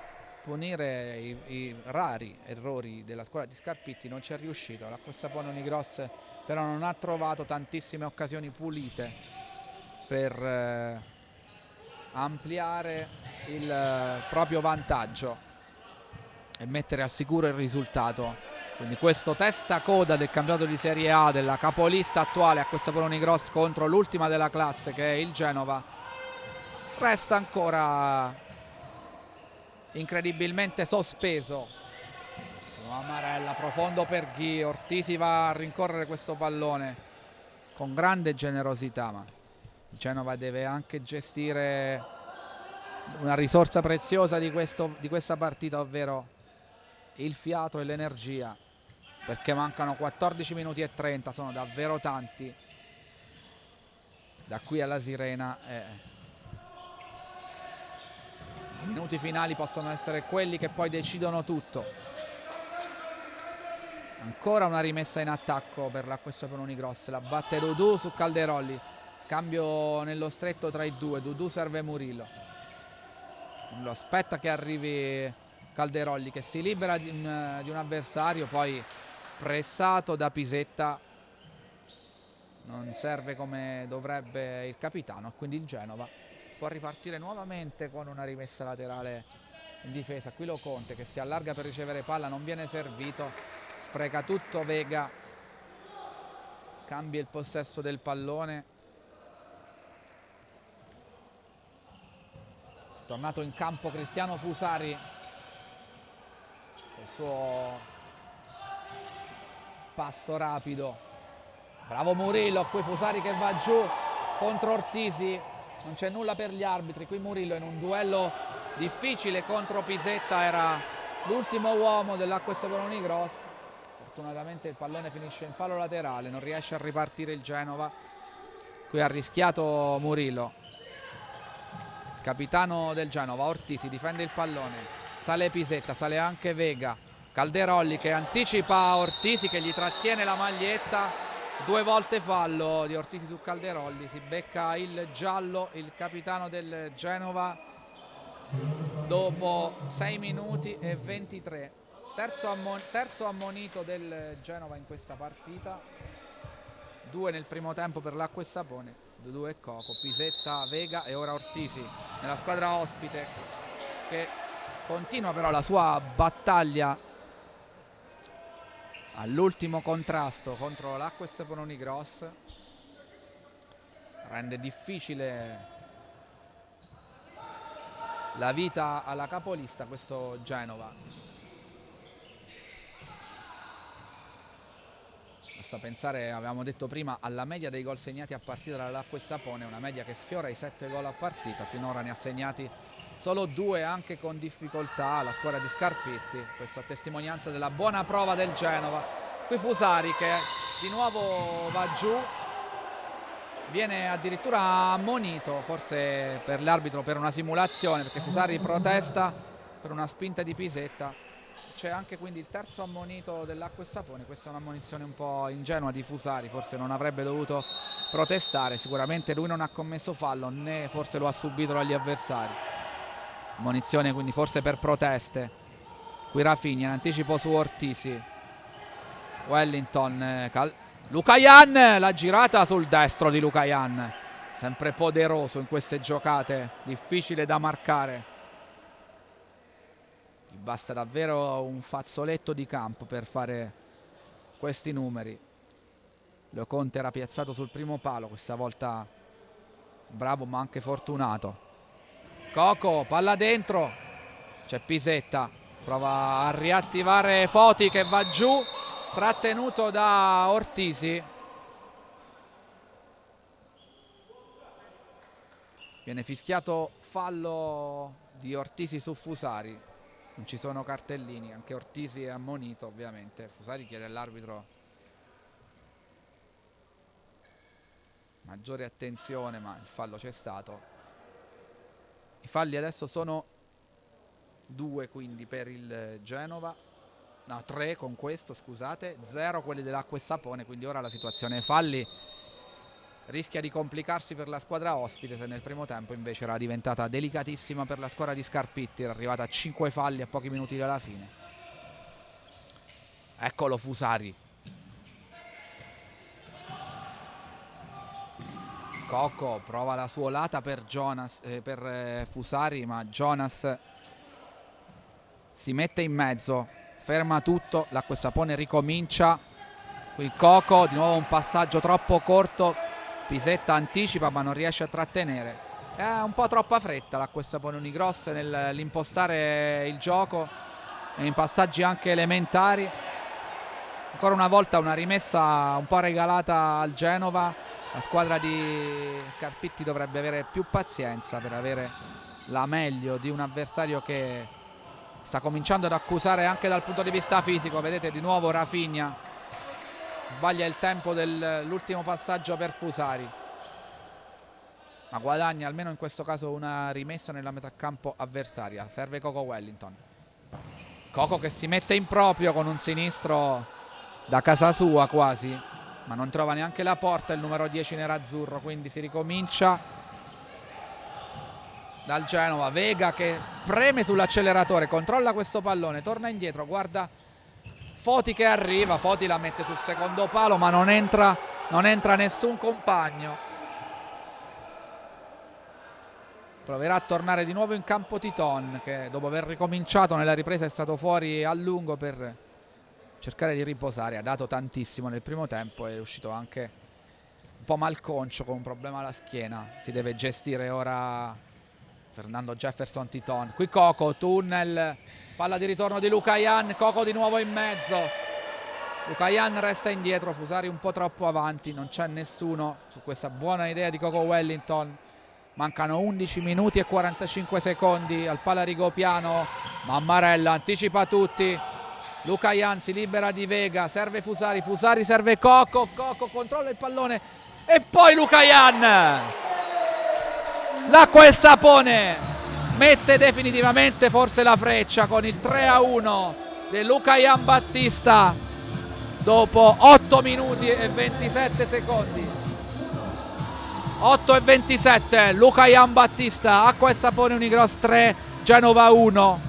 punire i rari errori della squadra di Scarpitti, non ci è riuscito. L'Acqua e Sapone Unigross però non ha trovato tantissime occasioni pulite per ampliare il proprio vantaggio e mettere al sicuro il risultato. Quindi questo testa coda del campionato di Serie A della capolista attuale Acqua e Sapone Unigross contro l'ultima della classe che è il Genova resta ancora incredibilmente sospeso. Amarella, profondo per Ghi, Ortisi va a rincorrere questo pallone con grande generosità, ma il Genova deve anche gestire una risorsa preziosa di questa partita, ovvero il fiato e l'energia, perché mancano 14 minuti e 30, sono davvero tanti da qui alla sirena. I minuti finali possono essere quelli che poi decidono tutto. Ancora una rimessa in attacco per l'Acquessa Poloni Gross, la batte Dudu su Calderolli, scambio nello stretto tra i due, Dudu serve Murillo, lo aspetta che arrivi Calderolli che si libera di un avversario, poi pressato da Pisetta, non serve come dovrebbe il capitano, quindi il Genova può ripartire nuovamente con una rimessa laterale in difesa. Qui lo Conte che si allarga per ricevere palla, non viene servito, spreca tutto Vega, cambia il possesso del pallone, tornato in campo Cristiano Fusari, il suo passo rapido, bravo Murillo, qui Fusari che va giù contro Ortisi, non c'è nulla per gli arbitri, qui Murillo in un duello difficile contro Pisetta era l'ultimo uomo dell'Acquessa Poloni Gross, fortunatamente il pallone finisce in fallo laterale, non riesce a ripartire il Genova, qui ha rischiato Murillo, capitano del Genova, Ortisi difende il pallone, sale Pisetta, sale anche Vega, Calderolli che anticipa Ortisi che gli trattiene la maglietta, 2 volte fallo di Ortisi su Calderolli, si becca il giallo il capitano del Genova dopo 6 minuti e 23, terzo ammonito del Genova in questa partita, 2 nel primo tempo per l'Acquessa Pone, Dudu e Coco, Pisetta, Vega e ora Ortisi nella squadra ospite che continua però la sua battaglia all'ultimo contrasto contro l'Acquessa Poloni Gross, rende difficile la vita alla capolista questo Genova. Basta pensare, avevamo detto prima, alla media dei gol segnati a partita dall'Acquessa Pone, una media che sfiora i 7 gol a partita, finora ne ha segnati solo 2 anche con difficoltà la squadra di Scarpitti, questo a testimonianza della buona prova del Genova. Qui Fusari che di nuovo va giù, viene addirittura ammonito, forse per l'arbitro per una simulazione, perché Fusari protesta per una spinta di Pisetta. C'è anche quindi il terzo ammonito dell'Acquessa Pone, questa è un'ammonizione un po' ingenua di Fusari, forse non avrebbe dovuto protestare, sicuramente lui non ha commesso fallo né forse lo ha subito dagli avversari. Ammonizione quindi forse per proteste. Qui Rafinha in anticipo su Ortisi, Wellington, Lucayan, la girata sul destro di Lucayan, sempre poderoso in queste giocate, difficile da marcare. Basta davvero un fazzoletto di campo per fare questi numeri. Lo Conte era piazzato sul primo palo, questa volta bravo ma anche fortunato. Coco, palla dentro, c'è Pisetta, prova a riattivare Foti che va giù, trattenuto da Ortisi. Viene fischiato fallo di Ortisi su Fusari. Non ci sono cartellini, anche Ortisi è ammonito ovviamente. Fusari chiede all'arbitro maggiore attenzione, ma il fallo c'è stato. I falli adesso sono 2 quindi per il Genova, no 3 con questo scusate, 0 quelli dell'Acquessa Pone, quindi ora la situazione falli rischia di complicarsi per la squadra ospite, se nel primo tempo invece era diventata delicatissima per la squadra di Scarpitti, era arrivata a 5 falli a pochi minuti dalla fine. Eccolo Fusari, Coco prova la suolata per Fusari, ma Jonas si mette in mezzo, ferma tutto, l'Acquessa Pone ricomincia. Qui Coco, di nuovo un passaggio troppo corto, Pisetta anticipa ma non riesce a trattenere. È un po' troppa fretta l'Acquessa Poloni Gross nell'impostare il gioco e in passaggi anche elementari. Ancora una volta una rimessa un po' regalata al Genova. La squadra di Scarpitti dovrebbe avere più pazienza per avere la meglio di un avversario che sta cominciando ad accusare anche dal punto di vista fisico. Vedete di nuovo Rafinha sbaglia il tempo dell'ultimo passaggio per Fusari, ma guadagna almeno in questo caso una rimessa nella metà campo avversaria. Serve Coco Wellington, Coco che si mette in proprio con un sinistro da casa sua quasi, ma non trova neanche la porta il numero 10 nerazzurro, quindi si ricomincia dal Genova. Vega che preme sull'acceleratore, controlla questo pallone, torna indietro, guarda Foti che arriva, Foti la mette sul secondo palo ma non entra nessun compagno. Proverà a tornare di nuovo in campo Titon, che dopo aver ricominciato nella ripresa è stato fuori a lungo per cercare di riposare. Ha dato tantissimo nel primo tempo e è uscito anche un po' malconcio con un problema alla schiena. Si deve gestire ora Fernando Jefferson Titon. Qui Coco, tunnel, palla di ritorno di Lucayan, Coco di nuovo in mezzo. Lucayan resta indietro, Fusari un po' troppo avanti, non c'è nessuno su questa buona idea di Coco Wellington. Mancano 11 minuti e 45 secondi al pala Rigopiano. Mammarella anticipa tutti. Lucayan si libera di Vega, serve Fusari, Fusari serve Coco, Coco controlla il pallone e poi Lucayan. L'acqua e il sapone mette definitivamente forse la freccia con il 3-1 di Lucayan Battista dopo 8 minuti e 27 secondi. 8 e 27, Lucayan Battista, acqua e sapone Unicross 3, Genova 1,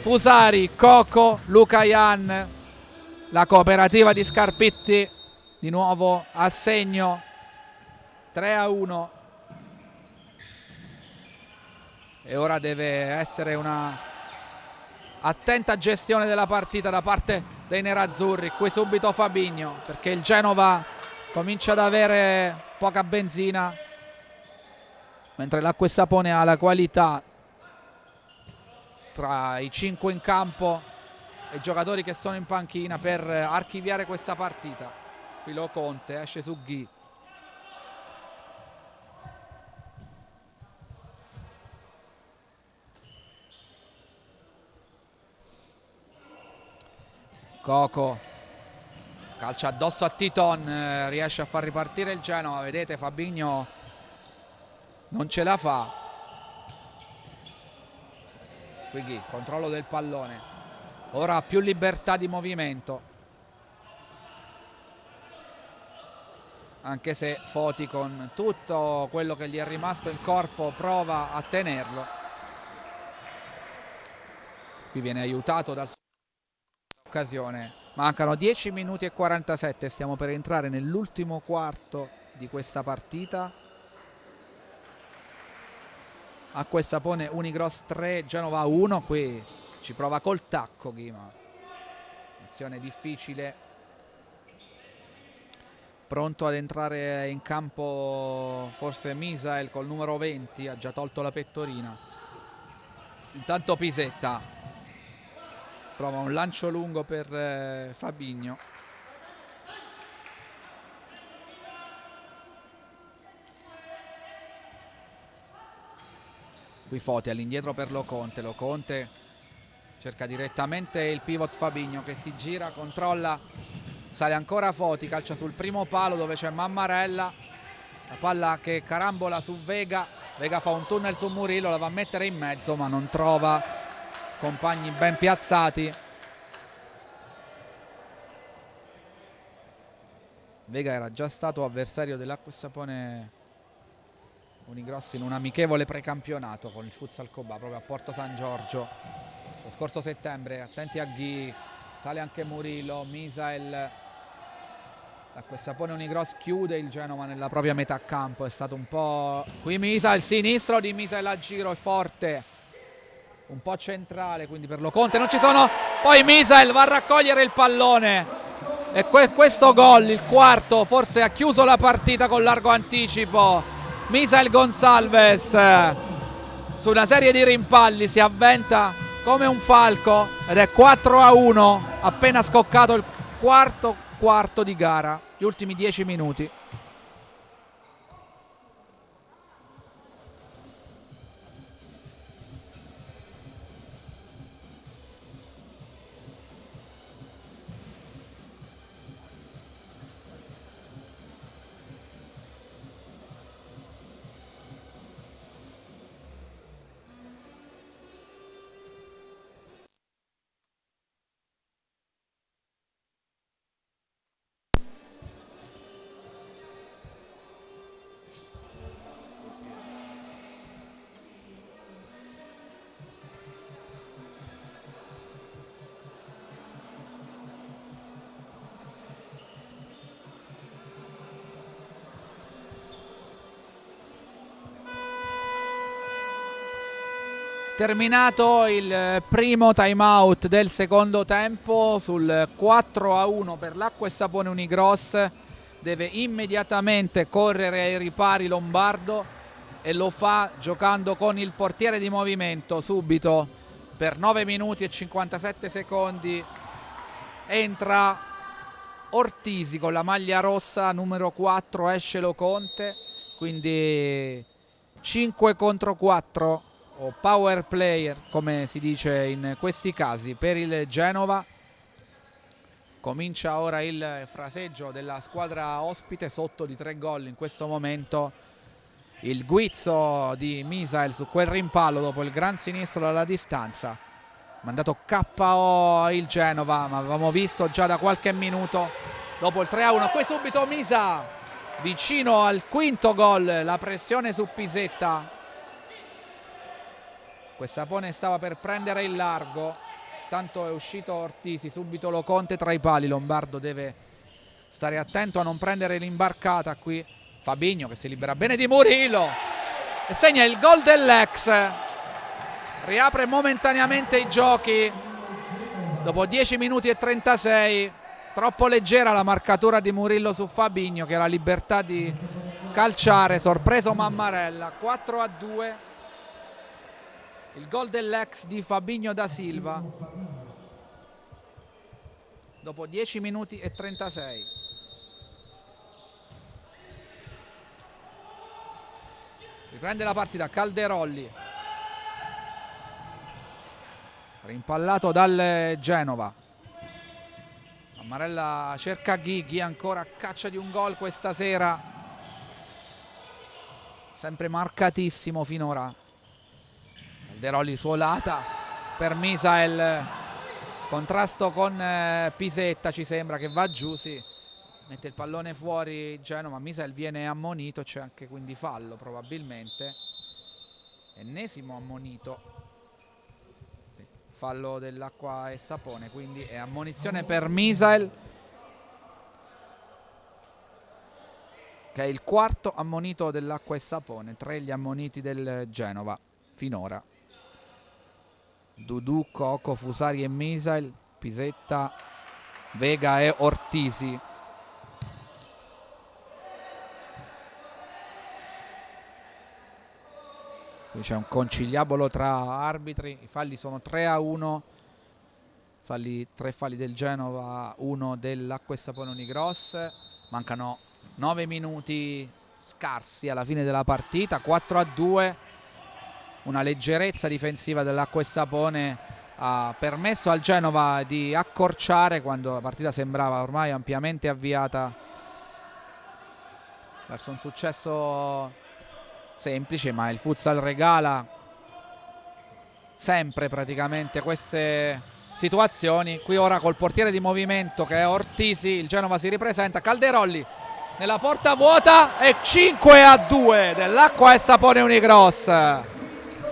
Fusari, Coco, Lucayan, la cooperativa di Scarpitti di nuovo a segno 3-1 e ora deve essere una attenta gestione della partita da parte dei nerazzurri. Qui subito Fabinho perché il Genova comincia ad avere poca benzina, mentre l'acqua e sapone ha la qualità tra i 5 in campo e i giocatori che sono in panchina per archiviare questa partita. Qui Lo Conte esce su Ghi. Coco calcia addosso a Titon, riesce a far ripartire il Genova. Vedete, Fabinho non ce la fa. Quindi controllo del pallone, ora ha più libertà di movimento, anche se Foti con tutto quello che gli è rimasto in corpo prova a tenerlo. Qui viene aiutato dal suo occasione. Mancano 10 minuti e 47, stiamo per entrare nell'ultimo quarto di questa partita. Acqua e sapone Unicross 3, Genova 1. Qui ci prova col tacco Ghima, azione difficile, pronto ad entrare in campo forse Misael col numero 20, ha già tolto la pettorina. Intanto Pisetta prova un lancio lungo per Fabinho. Qui Foti all'indietro per Lo Conte. Lo Conte cerca direttamente il pivot Fabinho che si gira, controlla, sale ancora Foti, calcia sul primo palo dove c'è Mammarella, la palla che carambola su Vega. Vega fa un tunnel su Murillo, la va a mettere in mezzo ma non trova compagni ben piazzati. Vega era già stato avversario dell'Acqua e Sapone Unicross in un amichevole precampionato con il Futsal Cobà proprio a Porto San Giorgio lo scorso settembre. Attenti a Ghi, sale anche Murillo, Misael. L'Acqua e Sapone Unicross chiude il Genova nella propria metà campo, è stato un po'... Qui Misael, sinistro di Misael a giro, è forte, un po' centrale, quindi per Lo Conte non ci sono, poi Misael va a raccogliere il pallone e questo gol, il quarto, forse ha chiuso la partita con largo anticipo. Misael Gonçalves su una serie di rimpalli si avventa come un falco ed è 4-1, appena scoccato il quarto di gara, gli ultimi 10 minuti. Terminato il primo time out del secondo tempo sul 4-1 per l'Acqua e Sapone Unigross. Deve immediatamente correre ai ripari Lombardo e lo fa giocando con il portiere di movimento. Subito per 9 minuti e 57 secondi entra Ortisi con la maglia rossa, numero 4 esce Loconte, quindi 5 contro 4 o power player come si dice in questi casi per il Genova. Comincia ora il fraseggio della squadra ospite sotto di 3 gol in questo momento. Il guizzo di Misael su quel rimpallo dopo il gran sinistro dalla distanza. Mandato KO il Genova, ma avevamo visto già da qualche minuto dopo il 3-1. Qui subito Misa vicino al quinto gol, la pressione su Pisetta. Quest'Apone stava per prendere il largo, tanto è uscito Ortisi, subito Loconte tra i pali. Lombardo deve stare attento a non prendere l'imbarcata qui. Fabinho che si libera bene di Murillo e segna il gol dell'ex. Riapre momentaneamente i giochi dopo 10 minuti e 36. Troppo leggera la marcatura di Murillo su Fabinho che ha la libertà di calciare. Sorpreso Mammarella. 4-2. Il gol dell'ex di Fabinho da Silva dopo 10 minuti e 36. Riprende la partita Calderolli, rimpallato dal Genova. Mammarella cerca Ghighi, ancora a caccia di un gol questa sera, sempre marcatissimo finora. Calderolli suolata per Misael, contrasto con Pisetta, ci sembra che va giù, sì, mette il pallone fuori Genova. Misael viene ammonito, c'è anche quindi fallo probabilmente, ennesimo ammonito, fallo dell'Acqua e Sapone, quindi è ammonizione per Misael, che è il quarto ammonito dell'Acqua e Sapone, 3 gli ammoniti del Genova finora. Dudu, Coco, Fusari e Misael, Pisetta, Vega e Ortisi. Qui c'è un conciliabolo tra arbitri, i falli sono 3-1, 3 falli del Genova, 1 dell'Acqua e Sapone Unigross. Mancano 9 minuti scarsi alla fine della partita, 4-2. Una leggerezza difensiva dell'Acqua e Sapone ha permesso al Genova di accorciare quando la partita sembrava ormai ampiamente avviata verso un successo semplice, ma il futsal regala sempre praticamente queste situazioni. Qui ora col portiere di movimento che è Ortisi, il Genova si ripresenta. Calderolli nella porta vuota e 5-2 dell'Acqua e Sapone Unigross.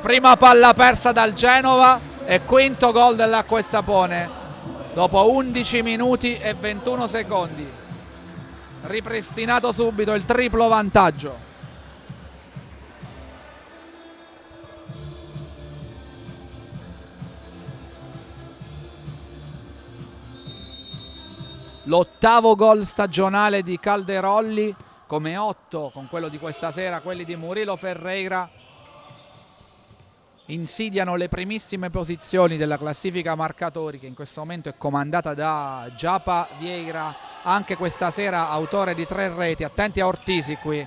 Prima palla persa dal Genova e quinto gol dell'Acqua e Sapone dopo 11 minuti e 21 secondi. Ripristinato subito il triplo vantaggio. L'ottavo gol stagionale di Calderolli, come 8 con quello di questa sera quelli di Murilo Ferreira. Insidiano le primissime posizioni della classifica marcatori, che in questo momento è comandata da Giapa Vieira, anche questa sera autore di 3 reti. Attenti a Ortisi qui,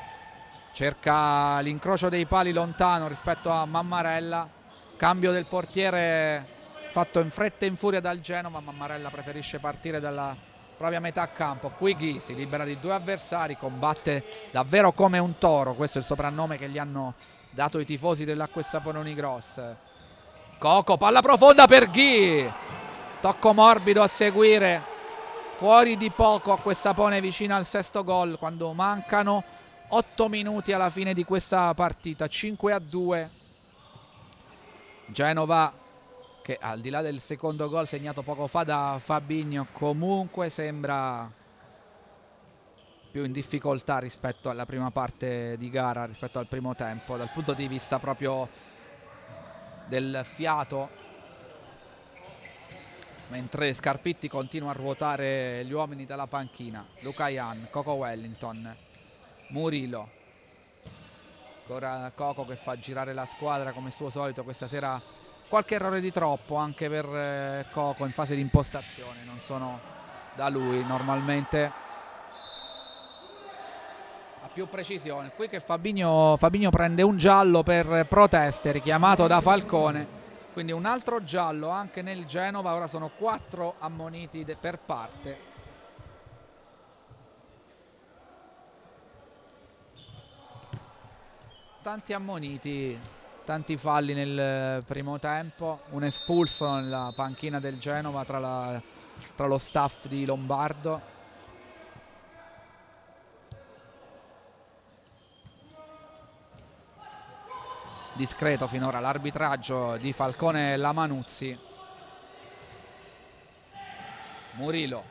cerca l'incrocio dei pali lontano rispetto a Mammarella. Cambio del portiere fatto in fretta e in furia dal Genova. Mammarella preferisce partire dalla propria metà campo. Qui Ghi si libera di 2 avversari, combatte davvero come un toro, questo è il soprannome che gli hanno dato i tifosi dell'Acqua e Sapone Unigross. Coco, palla profonda per Ghi, tocco morbido a seguire, fuori di poco Acqua e Sapone vicino al 6º gol quando mancano 8 minuti alla fine di questa partita. 5-2. Genova che al di là del secondo gol segnato poco fa da Fabinho comunque sembra più in difficoltà rispetto alla prima parte di gara, rispetto al primo tempo, dal punto di vista proprio del fiato, mentre Scarpitti continua a ruotare gli uomini dalla panchina. Lucayan, Coco Wellington, Murillo, ancora Coco che fa girare la squadra come suo solito. Questa sera qualche errore di troppo anche per Coco in fase di impostazione, non sono da lui normalmente, a più precisione. Qui che Fabinho prende un giallo per proteste richiamato da Falcone, quindi un altro giallo anche nel Genova. Ora sono 4 ammoniti per parte. Tanti ammoniti, tanti falli nel primo tempo, un espulso nella panchina del Genova tra lo staff di Lombardo. Discreto finora l'arbitraggio di Falcone e Lamanuzzi. Murillo,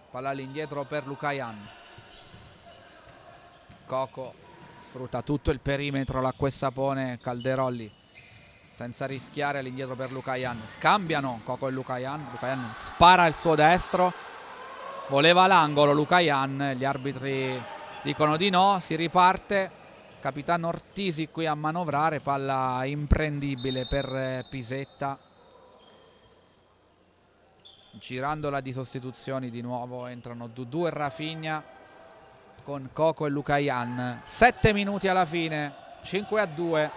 palla all'indietro per Lucayan. Coco sfrutta tutto il perimetro, l'acquesapone. Calderolli senza rischiare, all'indietro per Lucayan. Scambiano Coco e Lucayan. Lucayan spara il suo destro, voleva l'angolo Lucayan, gli arbitri dicono di no, si riparte. Capitano Ortisi qui a manovrare, palla imprendibile per Pisetta. Girandola di sostituzioni di nuovo entrano Dudu e Rafinha con Coco e Lucayan. 7 minuti alla fine, 5-2.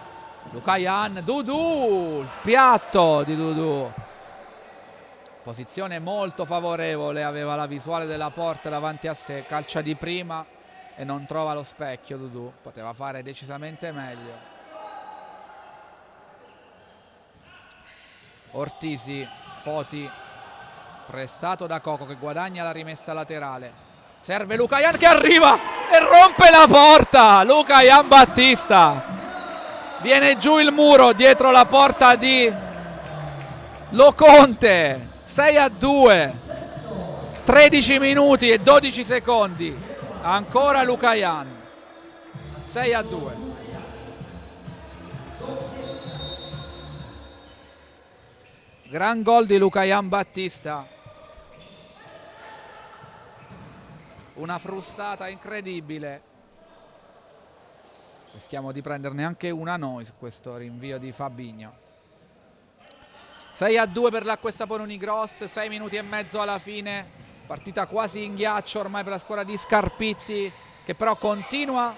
Lucayan, Dudu, il piatto di Dudu. Posizione molto favorevole, aveva la visuale della porta davanti a sé, calcia di prima e non trova lo specchio. Dudu poteva fare decisamente meglio. Ortisi, Foti, pressato da Coco che guadagna la rimessa laterale. Serve Lucayan che arriva e rompe la porta. Lucayan Battista, viene giù il muro dietro la porta di Loconte. 6-2, 13 minuti e 12 secondi. Ancora Lucayan, 6-2. Gran gol di Lucayan Battista. Una frustata incredibile. Rischiamo di prenderne anche una noi su questo rinvio di Fabinho. 6-2 per l'Acquesapone Unigross, 6 minuti e mezzo alla fine. Partita quasi in ghiaccio ormai per la squadra di Scarpitti, che però continua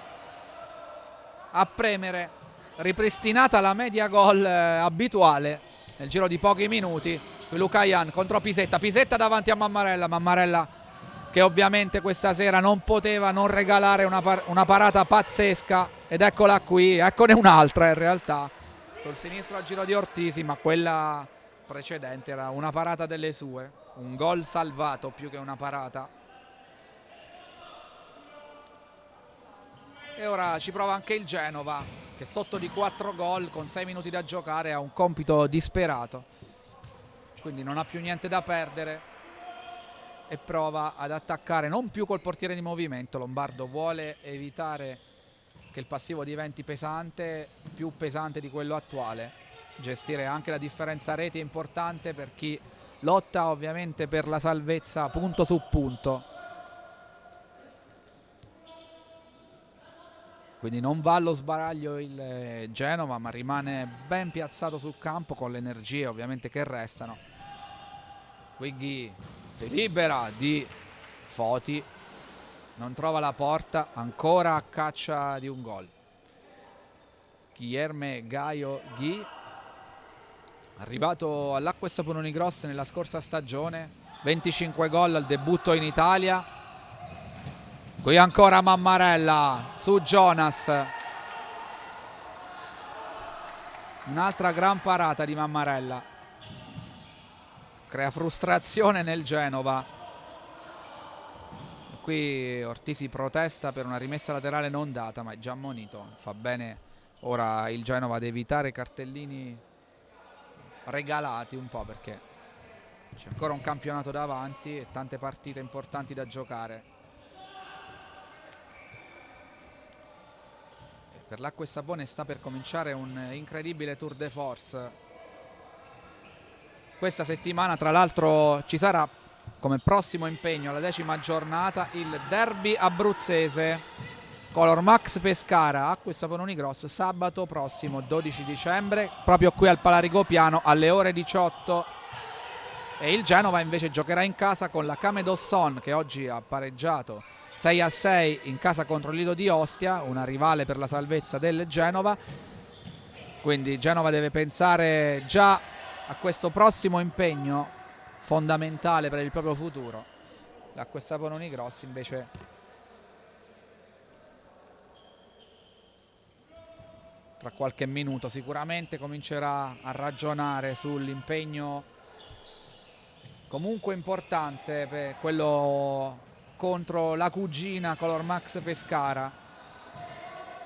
a premere. Ripristinata la media gol abituale nel giro di pochi minuti. Lucayan contro Pisetta, Pisetta davanti a Mammarella. Mammarella che ovviamente questa sera non poteva non regalare una parata pazzesca, ed eccola qui, eccone un'altra in realtà sul sinistro al giro di Ortisi, ma quella precedente era una parata delle sue, un gol salvato più che una parata. E ora ci prova anche il Genova, che sotto di 4 gol con 6 minuti da giocare ha un compito disperato, quindi non ha più niente da perdere e prova ad attaccare non più col portiere di movimento. Lombardo vuole evitare che il passivo diventi pesante, più pesante di quello attuale. Gestire anche la differenza reti è importante per chi lotta ovviamente per la salvezza punto su punto. Quindi non va allo sbaraglio il Genova, ma rimane ben piazzato sul campo con le energie ovviamente che restano. Quighi si libera di Foti, non trova la porta, ancora a caccia di un gol. Guilherme Gaio Ghi, arrivato all'Acquesapone Unigross nella scorsa stagione, 25 gol al debutto in Italia. Qui ancora Mammarella su Jonas, un'altra gran parata di Mammarella, crea frustrazione nel Genova. Qui Ortisi protesta per una rimessa laterale non data, ma è già ammonito. Fa bene ora il Genova ad evitare cartellini regalati un po', perché c'è ancora un campionato davanti e tante partite importanti da giocare. Per l'Acqua e Sapone sta per cominciare un incredibile tour de force. Questa settimana tra l'altro ci sarà come prossimo impegno alla 10ª giornata il derby abruzzese Color Max Pescara, Acqua e Sapone Unigross, sabato prossimo 12 dicembre proprio qui al Palarigopiano alle ore 18. E il Genova invece giocherà in casa con la Camedosson, che oggi ha pareggiato 6-6 in casa contro il Lido di Ostia, una rivale per la salvezza del Genova. Quindi Genova deve pensare già a questo prossimo impegno fondamentale per il proprio futuro. L'Acqua e Sapone Unigross invece tra qualche minuto sicuramente comincerà a ragionare sull'impegno comunque importante, per quello contro la cugina Color Max Pescara,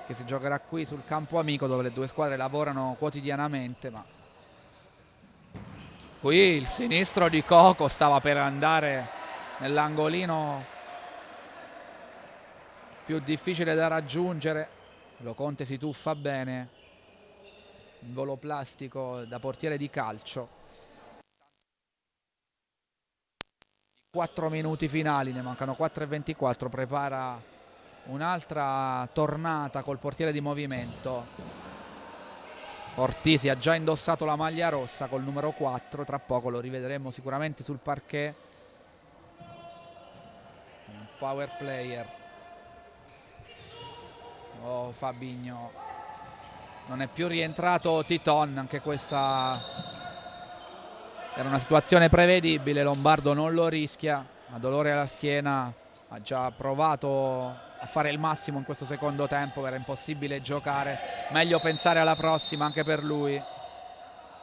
che si giocherà qui sul campo amico dove le due squadre lavorano quotidianamente. Ma qui il sinistro di Coco stava per andare nell'angolino più difficile da raggiungere. Loconte si tuffa bene, il volo plastico da portiere di calcio. 4 minuti finali, ne mancano 4:24, prepara un'altra tornata col portiere di movimento. Ortisi ha già indossato la maglia rossa col numero 4, tra poco lo rivedremo sicuramente sul parquet. Un power player. Oh, Fabinho. Non è più rientrato Titon, anche questa era una situazione prevedibile, Lombardo non lo rischia, ha dolore alla schiena, ha già provato a fare il massimo in questo secondo tempo, era impossibile giocare, meglio pensare alla prossima anche per lui.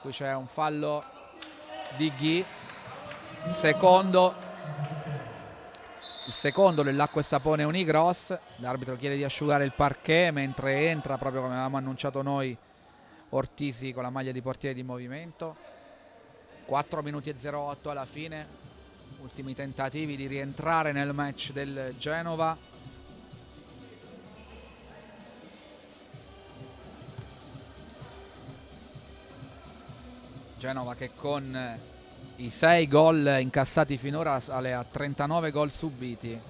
Qui c'è un fallo di Ghi, il secondo dell'Acqua e Sapone Unigross. L'arbitro chiede di asciugare il parquet mentre entra, proprio come avevamo annunciato noi, Ortisi con la maglia di portiere di movimento. 4 minuti e 08 alla fine, ultimi tentativi di rientrare nel match del Genova. Genova che con i 6 gol incassati finora sale a 39 gol subiti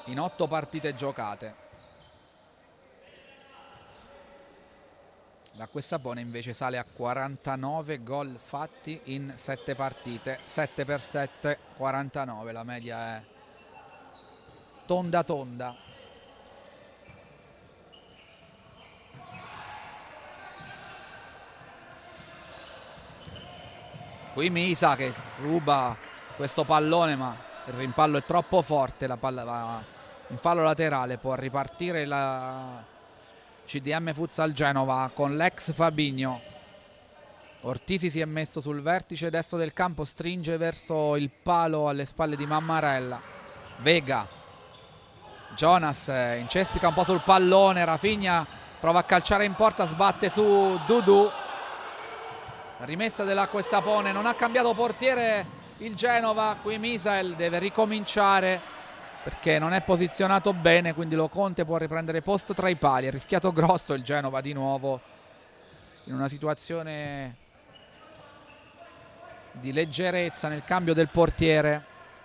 in 8 partite giocate. L'Acqua e Sapone invece sale a 49 gol fatti in 7 partite, 7 per 7, 49, la media è tonda tonda. Qui Misa che ruba questo pallone, ma il rimpallo è troppo forte, la palla va in fallo laterale, può ripartire la CDM Futsal Genova con l'ex Fabinho. Ortisi si è messo sul vertice destro del campo, stringe verso il palo alle spalle di Mammarella. Vega, Jonas incespica un po' sul pallone, Rafinha prova a calciare in porta, sbatte su Dudu. La rimessa dell'Acqua e Sapone, non ha cambiato portiere il Genova, qui Misael deve ricominciare perché non è posizionato bene, quindi Loconte può riprendere posto tra i pali. Ha rischiato grosso il Genova di nuovo in una situazione di leggerezza nel cambio del portiere.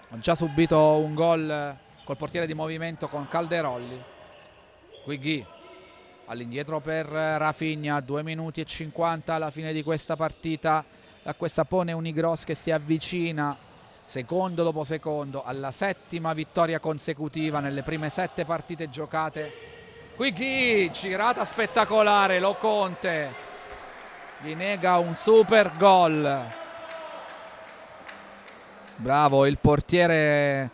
Ha già subito un gol col portiere di movimento con Calderolli. Qui Ghi all'indietro per Rafinha, 2 minuti e 50 alla fine di questa partita. L'Acqua e Sapone Unigross che si avvicina secondo dopo secondo alla 7ª vittoria consecutiva nelle prime 7 partite giocate. Qui Ghi, girata spettacolare, Loconte gli nega un super gol. Bravo il portiere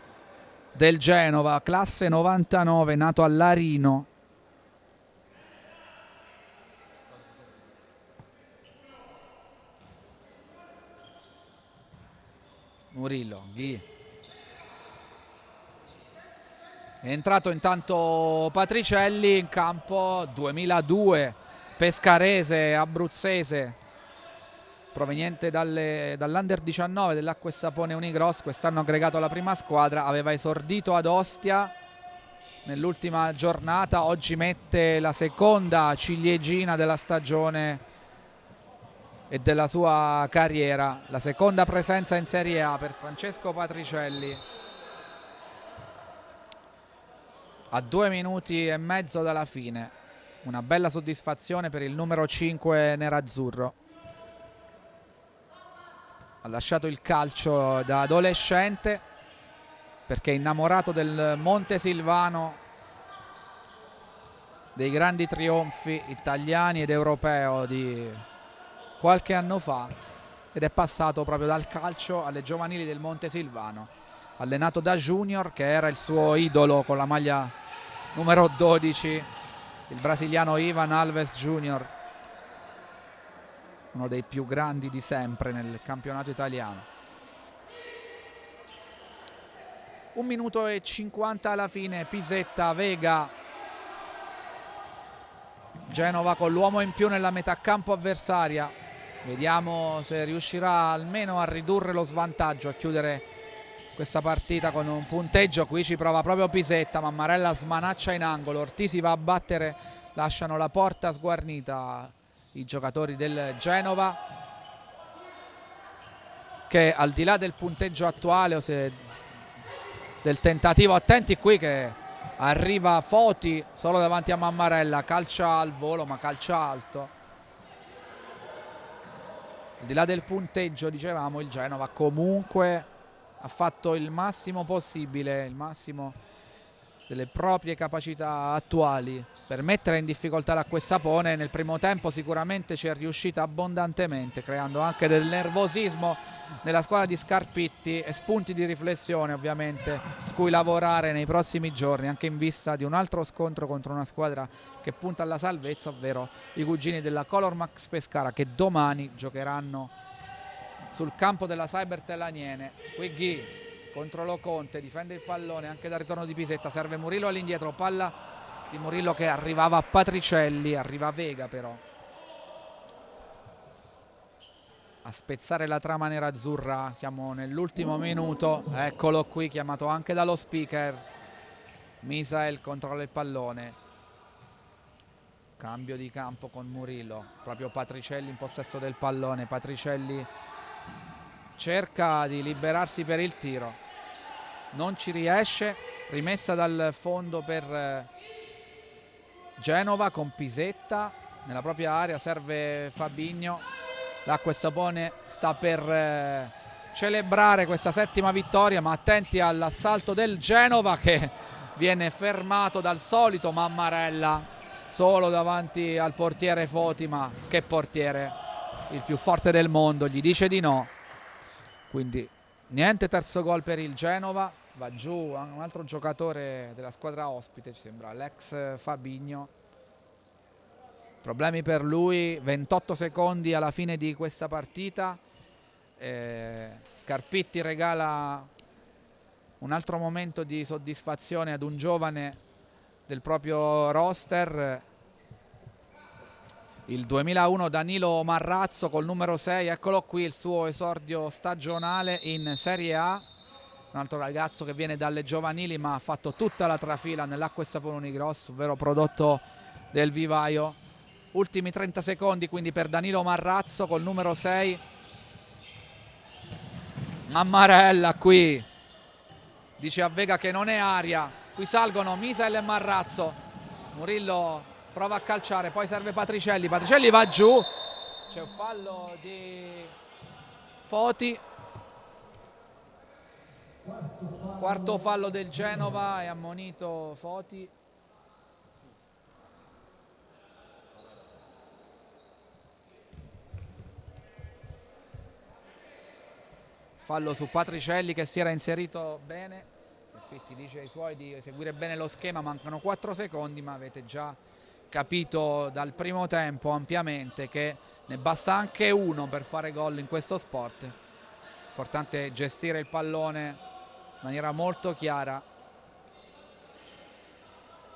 del Genova, classe 99, nato a Larino. Murillo, Ghi. È entrato intanto Patricelli in campo, 2002, pescarese, abruzzese, proveniente dall'Under 19 dell'Acqua e Sapone Unigross, quest'anno aggregato alla prima squadra, aveva esordito ad Ostia nell'ultima giornata, oggi mette la seconda ciliegina della stagione e della sua carriera, la seconda presenza in Serie A per Francesco Patricielli. A 2 minuti e mezzo dalla fine, una bella soddisfazione per il numero 5 nerazzurro. Ha lasciato il calcio da adolescente perché è innamorato del Montesilvano, dei grandi trionfi italiani ed europeo di qualche anno fa, ed è passato proprio dal calcio alle giovanili del Montesilvano, allenato da Junior, che era il suo idolo con la maglia numero 12, il brasiliano Ivan Alves Junior, uno dei più grandi di sempre nel campionato italiano. 1 minuto e 50 alla fine, Pisetta, Vega, Genova con l'uomo in più nella metà campo avversaria. Vediamo se riuscirà almeno a ridurre lo svantaggio, a chiudere questa partita con un punteggio. Qui ci prova proprio Pisetta, Mammarella smanaccia in angolo, Ortisi va a battere, lasciano la porta sguarnita i giocatori del Genova, che al di là del punteggio attuale o se del tentativo, attenti qui che arriva Foti solo davanti a Mammarella, calcia al volo ma calcia alto. Al di là del punteggio, dicevamo, il Genova comunque ha fatto il massimo possibile, il massimo delle proprie capacità attuali per mettere in difficoltà l'Acquesapone. Nel primo tempo sicuramente ci è riuscita abbondantemente, creando anche del nervosismo nella squadra di Scarpitti e spunti di riflessione ovviamente su cui lavorare nei prossimi giorni, anche in vista di un altro scontro contro una squadra che punta alla salvezza, ovvero i cugini della Color Max Pescara, che domani giocheranno sul campo della Cybertel Aniene. Qui Ghi contro Lo Conte, difende il pallone anche dal ritorno di Pisetta, serve Murillo all'indietro, palla di Murillo che arrivava a Patricielli, arriva Vega però a spezzare la trama nerazzurra. Siamo nell'ultimo minuto, eccolo qui, chiamato anche dallo speaker. Misael controlla il pallone, cambio di campo con Murillo, proprio Patricielli in possesso del pallone. Patricielli cerca di liberarsi per il tiro, non ci riesce, rimessa dal fondo per Genova con Pisetta nella propria area, serve Fabinho. L'Acquesapone sta per celebrare questa settima vittoria, ma attenti all'assalto del Genova che viene fermato dal solito Mammarella solo davanti al portiere Foti, ma che portiere, il più forte del mondo, gli dice di no. Quindi niente terzo gol per il Genova, va giù un altro giocatore della squadra ospite, ci sembra l'ex Fabinho. Problemi per lui, 28 secondi alla fine di questa partita. Scarpitti regala un altro momento di soddisfazione ad un giovane del proprio roster, il 2001 Danilo Marrazzo col numero 6, eccolo qui il suo esordio stagionale in Serie A. Un altro ragazzo che viene dalle giovanili ma ha fatto tutta la trafila nell'Acquesapone Unigross, ovvero prodotto del vivaio. Ultimi 30 secondi quindi per Danilo Marrazzo col numero 6. Mammarella qui dice a Vega che non è aria, qui salgono Misael e Marrazzo. Murillo prova a calciare, poi serve Patricielli, Patricielli va giù, c'è un fallo di Foti, quarto fallo del Genova, è ammonito Foti. Fallo su Patricielli che si era inserito bene. Scarpitti dice ai suoi di seguire bene lo schema, mancano 4 secondi, ma avete già capito dal primo tempo ampiamente che ne basta anche uno per fare gol in questo sport. Importante gestire il pallone in maniera molto chiara.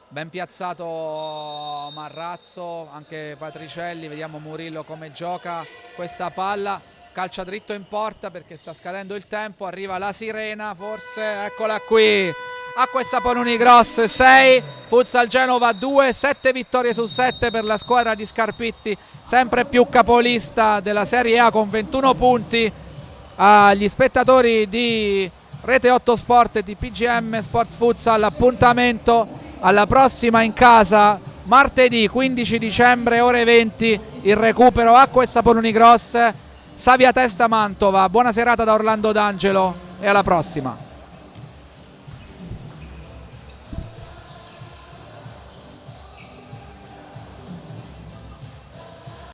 Ben piazzato Marrazzo, anche Patricielli, vediamo Murillo come gioca questa palla. Calcia dritto in porta perché sta scadendo il tempo, arriva la sirena forse, eccola qui,
Acqua e Sapone Unigros 6, Futsal Genova 2, 7 vittorie su 7 per la squadra di Scarpitti, sempre più capolista della Serie A con 21 punti. Agli spettatori di Rete 8 Sport e di PGM Sports Futsal appuntamento alla prossima in casa martedì 15 dicembre ore 20, il recupero Acqua e Sapone Unigros Savia Testa Mantova. Buona serata da Orlando D'Angelo e alla prossima.